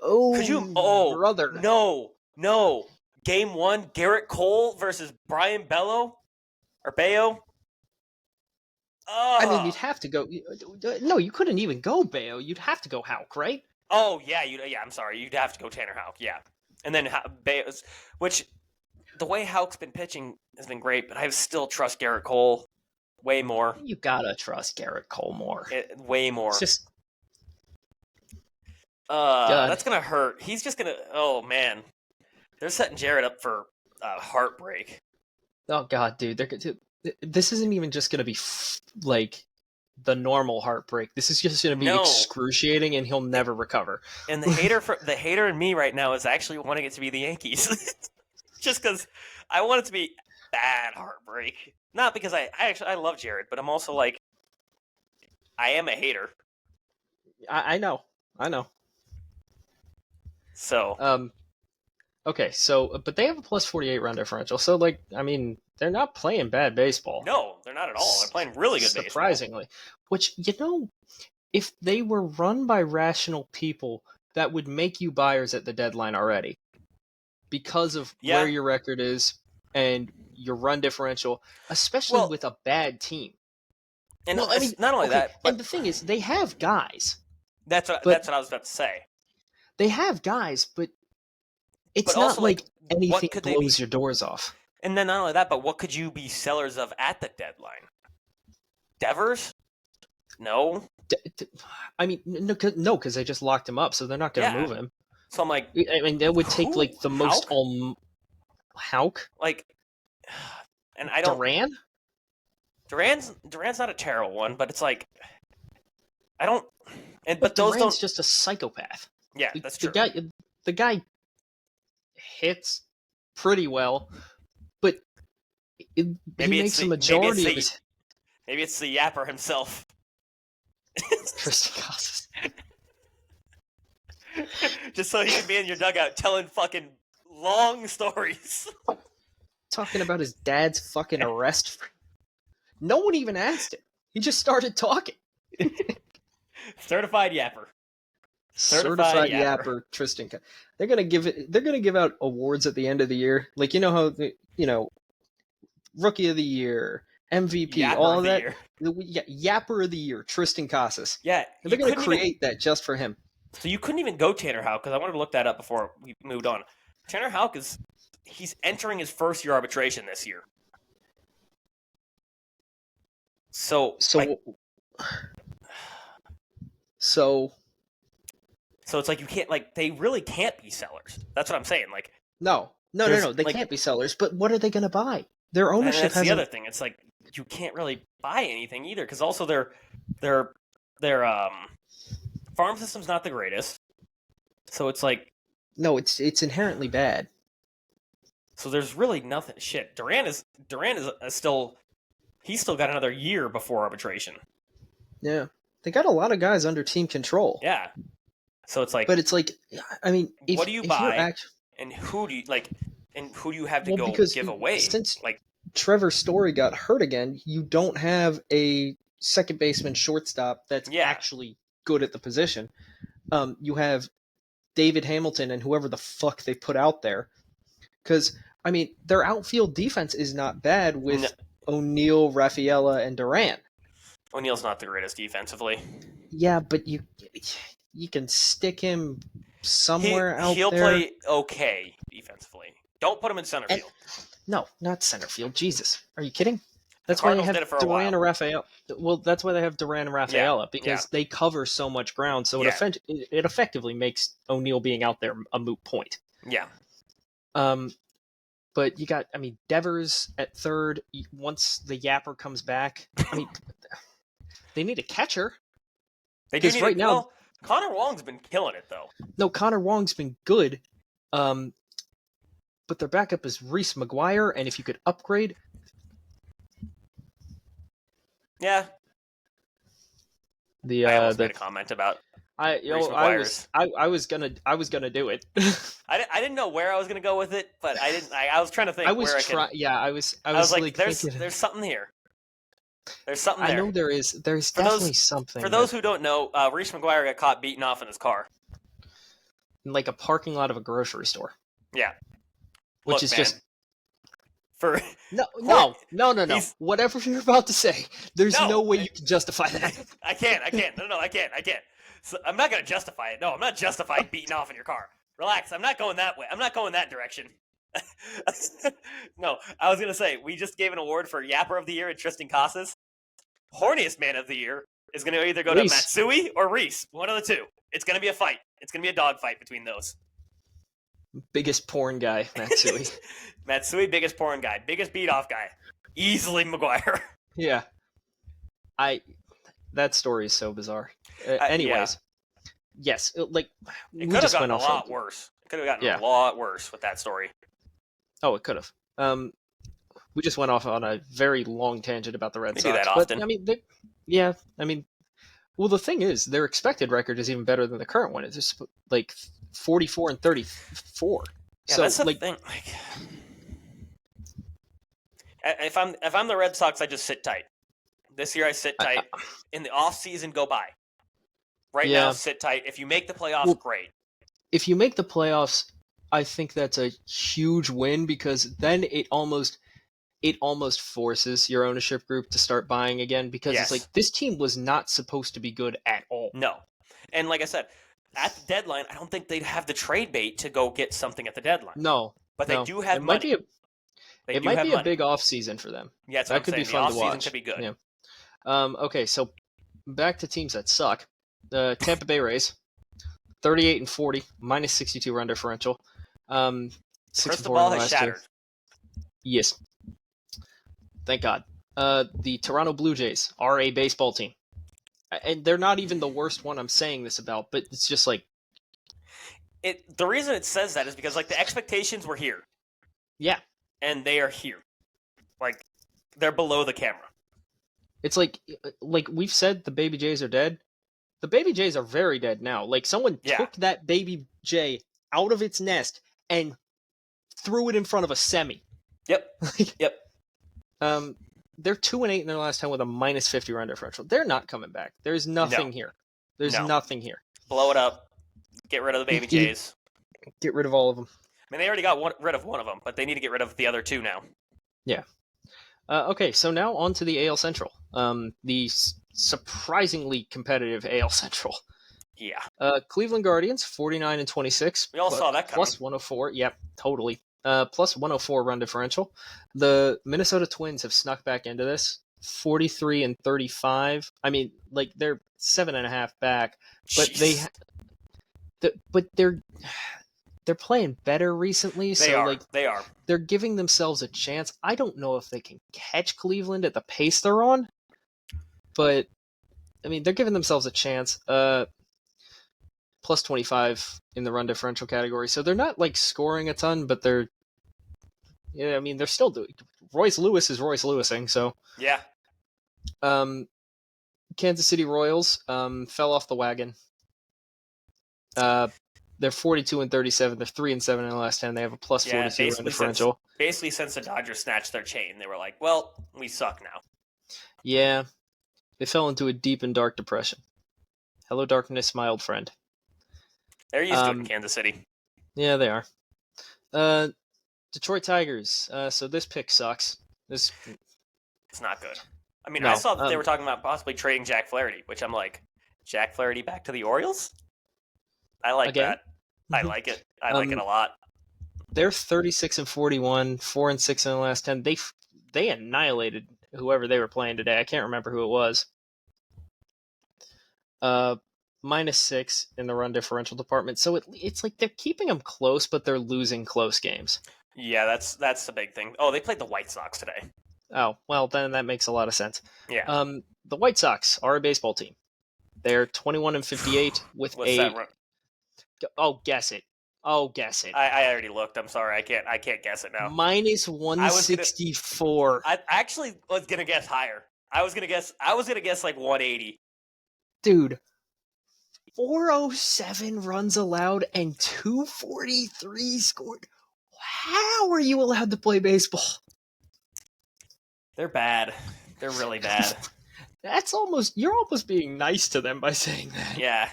Brother. No. Game 1, Garrett Cole versus Brian Bello? Or Bayo? I mean, you'd have to go... No, you couldn't even go Bayo. You'd have to go Houck, right? Oh, yeah. I'm sorry. You'd have to go Tanner Houck, yeah. And then Bayo's... Which... The way Houck's been pitching has been great, but I still trust Garrett Cole way more. You gotta trust Garrett Cole more. Way more. It's just... that's gonna hurt. He's just gonna... Oh, man. They're setting Jared up for heartbreak. Oh, God, dude. This isn't even just gonna be, like, the normal heartbreak. This is just gonna be excruciating, and he'll never recover. And the hater in me right now is actually wanting it to be the Yankees. Just because I want it to be bad heartbreak. Not because I love Jared, but I'm also like, I am a hater. I know. So. Okay, so, but they have a +48 run differential, so, like, I mean, they're not playing bad baseball. No, they're not at all. They're playing really good surprisingly. baseball. Which, if they were run by rational people, that would make you buyers at the deadline already. Because of where your record is and your run differential, especially with a bad team. And not only that, but... And the thing is, they have guys. That's what I was about to say. They have guys, but it's not like anything blows your doors off. And then not only that, but what could you be sellers of at the deadline? Devers? No. I mean, no, because they just locked him up, so they're not going to move him. So I'm like, I mean, that would take like the most Hauk? Like, and I don't. Duran? Duran's not a terrible one, but it's like, I don't. But those Duran's just a psychopath. Yeah, that's true. The guy hits pretty well, but he makes a majority of his. Maybe it's the yapper himself. Tristan Casas. Just so he can be in your dugout telling fucking long stories. Talking about his dad's fucking arrest. No one even asked him. He just started talking. Certified yapper. Certified yapper Tristan. They're gonna give out awards at the end of the year. Like, you know how Rookie of the Year, MVP, yapper all of that. Yapper of the Year, Tristan Casas. Yeah, they're gonna create that just for him. So you couldn't even go Tanner Houck, because I wanted to look that up before we moved on. Tanner Houck he's entering his first year arbitration this year. So it's like you can't, like, they really can't be sellers. That's what I'm saying. Like, no, they can't be sellers. But what are they going to buy? Their ownership. That's the other thing. It's like you can't really buy anything either, because also their farm system's not the greatest. So it's like, no, it's inherently bad. So there's really nothing. Shit, Duran is still. He's still got another year before arbitration. Yeah, they got a lot of guys under team control. Yeah, so it's like, but it's like, I mean, what do you buy, and who do you like, and who do you have to go give away? Since like Trevor Story got hurt again, you don't have a second baseman, shortstop that's actually good at the position. You have David Hamilton and whoever the fuck they put out there, because I mean, their outfield defense is not bad with O'Neill, Rafaela, and Duran. O'Neill's not the greatest defensively. Yeah, but you can stick him somewhere out there. He'll play okay defensively. Don't put him in center field. No, not center field. Jesus, are you kidding? That's why they have Duran and Rafaela. Well, that's why they have Duran and Rafaela, because they cover so much ground. So it effectively makes O'Neill being out there a moot point. Yeah. But you got, I mean, Devers at third. Once the yapper comes back, I mean, they need a catcher. They do need now. Well, Connor Wong's been killing it, though. No, Connor Wong's been good. But their backup is Reese McGuire, and if you could upgrade. Yeah. I almost made a comment about. I was gonna do it. I didn't know where I was gonna go with it, but I didn't. I was trying to think. I was like there's something here. There's something there. I know there is. There's definitely something. For those who don't know, Reese McGuire got caught beating off in his car, in like a parking lot of a grocery store. Yeah, which is just. For no. Whatever you're about to say, there's no way you can justify that. I can't. No, I can't. So I'm not going to justify it. No, I'm not justifying beating off in your car. Relax. I'm not going that way. I'm not going that direction. No, I was going to say, we just gave an award for Yapper of the Year and Tristan Casas. Horniest Man of the Year is going to either go to Matsui or Reese. One of the two. It's going to be a fight. It's going to be a dog fight between those. Biggest porn guy, Matsui. Matsui, biggest porn guy. Biggest beat-off guy. Easily McGuire. Yeah. That story is so bizarre. Anyways. Yes, like, it could have gotten a lot worse. It could have gotten a lot worse with that story. Oh, it could have. We just went off on a very long tangent about the Red Sox. Do that often. But, I mean, well, the thing is, their expected record is even better than the current one. It's just like 44 and 34. Yeah, so, that's the thing. Like, if I'm the Red Sox, I just sit tight. This year, I sit tight. In the off season, go by. Right now, sit tight. If you make the playoffs, great. If you make the playoffs, I think that's a huge win, because then it almost forces your ownership group to start buying again, because it's like, this team was not supposed to be good at all. No. And like I said, at the deadline, I don't think they'd have the trade bait to go get something at the deadline. No. But they do have money. It might be a big off season for them. Yeah, that's what I'm saying. Could be fun to watch. Could be good. Yeah. Okay, so back to teams that suck. The Tampa Bay Rays, 38-40, minus 62 run differential. 6-4 the ball has shattered. Yes. Thank God. The Toronto Blue Jays are a baseball team. And they're not even the worst one I'm saying this about, but it's just like... The reason it says that is because, like, the expectations were here. Yeah. And they are here. Like, they're below the camera. It's like we've said the Baby Jays are dead. The Baby Jays are very dead now. Like, someone took that Baby Jay out of its nest and threw it in front of a semi. Yep. Yep. They're 2-8 in their last 10 with a minus 50 run differential. They're not coming back. There's nothing here. There's nothing here. Blow it up. Get rid of the Baby Jays. Get rid of all of them. I mean, they already got rid of one of them, but they need to get rid of the other two now. Yeah. Okay, so now on to the AL Central. The surprisingly competitive AL Central. Yeah. Cleveland Guardians, 49-26. We all saw that coming. Plus 104. Yep, totally. Plus 104 run differential. The Minnesota Twins have snuck back into this, 43-35. I mean, like, they're 7.5 back, but they're playing better recently. They are. They're giving themselves a chance. I don't know if they can catch Cleveland at the pace they're on, but I mean, they're giving themselves a chance. Plus 25 in the run differential category, so they're not like scoring a ton, but they're still doing. Royce Lewis is Royce Lewising, so yeah. Kansas City Royals fell off the wagon. They're 42-37. They're 3-7 in the last 10. They have a plus 42 run differential. Basically, since the Dodgers snatched their chain, they were like, "Well, we suck now." Yeah, they fell into a deep and dark depression. Hello, darkness, my old friend. They're used to it in Kansas City. Yeah, they are. Detroit Tigers. So this pick sucks. It's not good. I mean, I saw that they were talking about possibly trading Jack Flaherty, which I'm like, Jack Flaherty back to the Orioles? I like that. I like it. I like it a lot. They're 36-41, 4-6 in the last 10. They annihilated whoever they were playing today. I can't remember who it was. -6 in the run differential department. So it's like they're keeping them close, but they're losing close games. Yeah, that's the big thing. Oh, they played the White Sox today. Oh, well, then that makes a lot of sense. Yeah. The White Sox are a baseball team. They're 21-58 with What's that run? Oh, guess it. I already looked. I'm sorry. I can't guess it now. -164. I actually was gonna guess higher. I was gonna guess like 180. Dude, 407 runs allowed and 243 scored. How are you allowed to play baseball? They're bad. They're really bad. You're almost being nice to them by saying that. Yeah.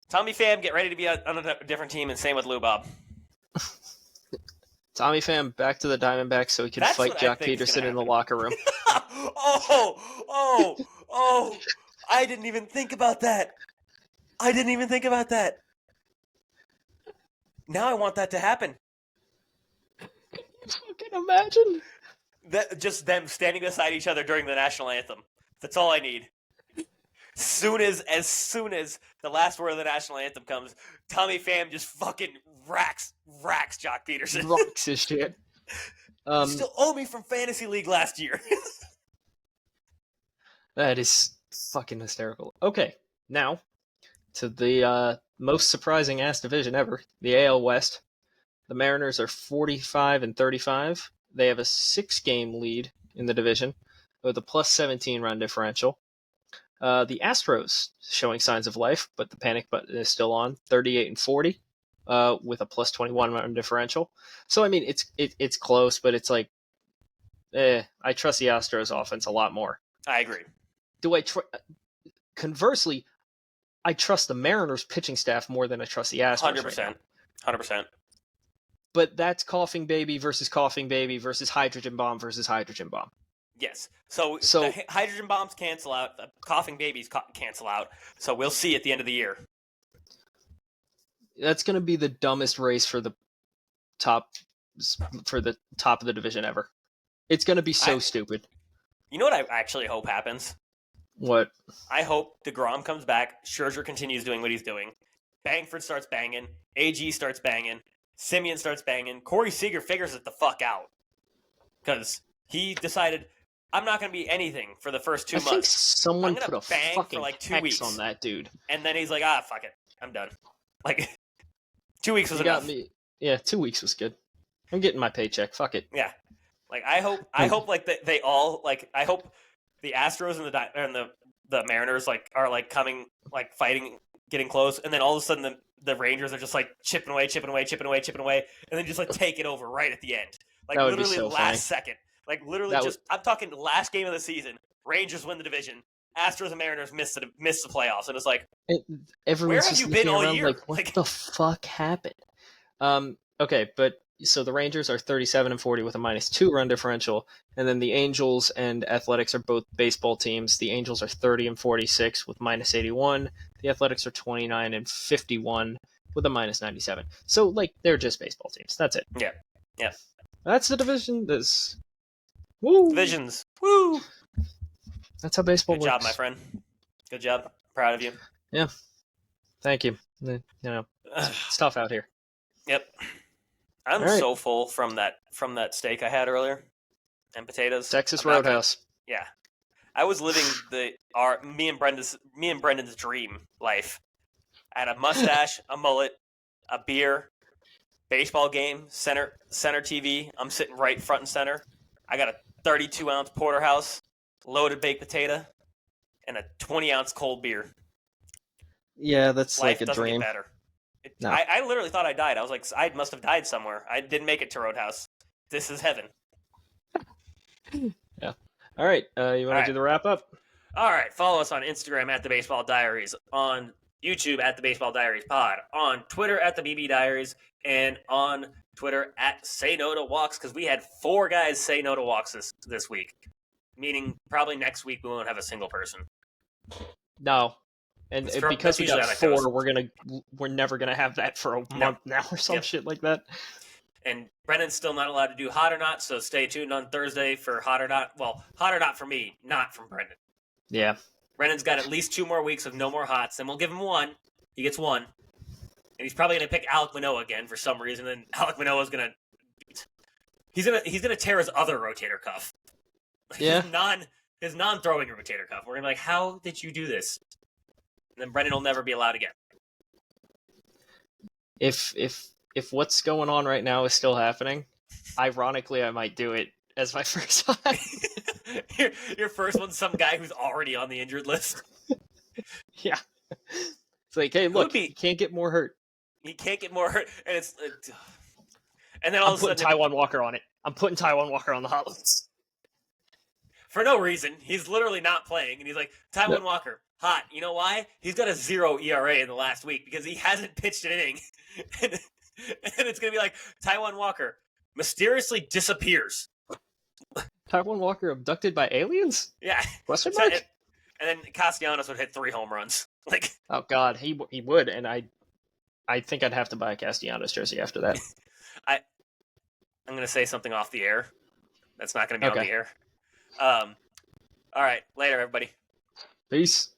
Tommy Pham, get ready to be on a different team, and same with Lou Bob. Tommy Pham back to the Diamondbacks so he can fight Jock Peterson in the locker room. Oh! I didn't even think about that. Now I want that to happen. Fucking imagine. Just them standing beside each other during the national anthem. That's all I need. As soon as the last word of the national anthem comes, Tommy Pham just fucking racks Jock Peterson. Rocks his shit. You still owe me from Fantasy League last year. That is fucking hysterical. Okay, now to the most surprising ass division ever, the AL West. The Mariners are 45-35. They have a 6-game lead in the division with a plus 17 run differential. The Astros showing signs of life, but the panic button is still on, 38-40, with a plus 21 run differential. So I mean, it's close, but it's like, I trust the Astros offense a lot more. I agree. Conversely, I trust the Mariners pitching staff more than I trust the Astros. 100%. 100%. But that's coughing baby versus hydrogen bomb versus hydrogen bomb. Yes. So the hydrogen bombs cancel out, the coughing babies cancel out. So we'll see at the end of the year. That's going to be the dumbest race for the top for the top of the division ever. It's going to be so stupid. You know what I actually hope happens? What? I hope DeGrom comes back. Scherzer continues doing what he's doing. Bangford starts banging. AG starts banging. Simeon starts banging. Corey Seager figures it the fuck out. Because he decided, I'm not going to be anything for the first 2 months. I think someone put a fucking for like 2 X weeks on that dude. And then he's like, fuck it. I'm done. Like, 2 weeks was you enough. Got me. Yeah, 2 weeks was good. I'm getting my paycheck. Fuck it. Yeah. Like, I hope like they all, like, I hope the Astros and the Mariners, like, are, like, coming, like, fighting, getting close, and then all of a sudden the Rangers are just, like, chipping away, and then just, like, take it over right at the end. Like, literally so last funny. Second. Like, literally I'm talking last game of the season, Rangers win the division, Astros and Mariners miss the playoffs, and it's like, where have you been all year? Like, what the fuck happened? Okay, but so the Rangers are 37-40 with a -2 run differential, and then the Angels and Athletics are both baseball teams. The Angels are 30-46 with -81. The Athletics are 29-51 with a -97. So, like, they're just baseball teams. That's it. Yeah. That's the division. Woo. Divisions. Woo. That's how baseball works. Good job, my friend. Good job. Proud of you. Yeah. Thank you. You know, it's tough out here. Yep. I'm so full from that steak I had earlier and potatoes. Texas Roadhouse. Yeah. I was living me and Brendan's dream life. I had a mustache, a mullet, a beer, baseball game, center TV. I'm sitting right front and center. I got a 32-ounce porterhouse, loaded baked potato, and a 20-ounce cold beer. Yeah, that's life like a doesn't dream. Get better. No. I literally thought I died. I was like, I must have died somewhere. I didn't make it to Roadhouse. This is heaven. Yeah. All right. You want to do the wrap up? All right. Follow us on Instagram at the Baseball Diaries, on YouTube at the Baseball Diaries Pod, on Twitter at the BB Diaries, and on Twitter at Say No to Walks, because we had 4 guys say no to walks this week. Meaning probably next week we won't have a single person. No. And because we got 4, we're never gonna have that for a month now or some shit like that. And Brennan's still not allowed to do Hot or Not, so stay tuned on Thursday for Hot or Not. Well, Hot or Not for me, not from Brendan. Yeah. Brennan's got at least 2 more weeks of no more Hots, and we'll give him 1. He gets 1. And he's probably gonna pick Alek Manoah again for some reason, and Alek Manoah's gonna tear his other rotator cuff. Yeah. His non-throwing rotator cuff. We're gonna be like, how did you do this? And then Brendan will never be allowed again. If what's going on right now is still happening, ironically, I might do it as my first time. your first one's some guy who's already on the injured list. Yeah. It's like, hey, look, he can't get more hurt. He can't get more hurt, and and then all of a sudden, Taijuan Walker on it. I'm putting Taijuan Walker on the hot list. For no reason. He's literally not playing, and he's like, Taijuan Walker, hot. You know why? He's got a 0 ERA in the last week because he hasn't pitched an inning. and it's going to be like, Taijuan Walker mysteriously disappears. Taijuan Walker abducted by aliens? Yeah. Question mark? And then Castellanos would hit 3 home runs. Like, oh, God, he would, and I think I'd have to buy a Castellanos jersey after that. I'm going to say something off the air. That's not going to be on the air. All right. Later, everybody. Peace.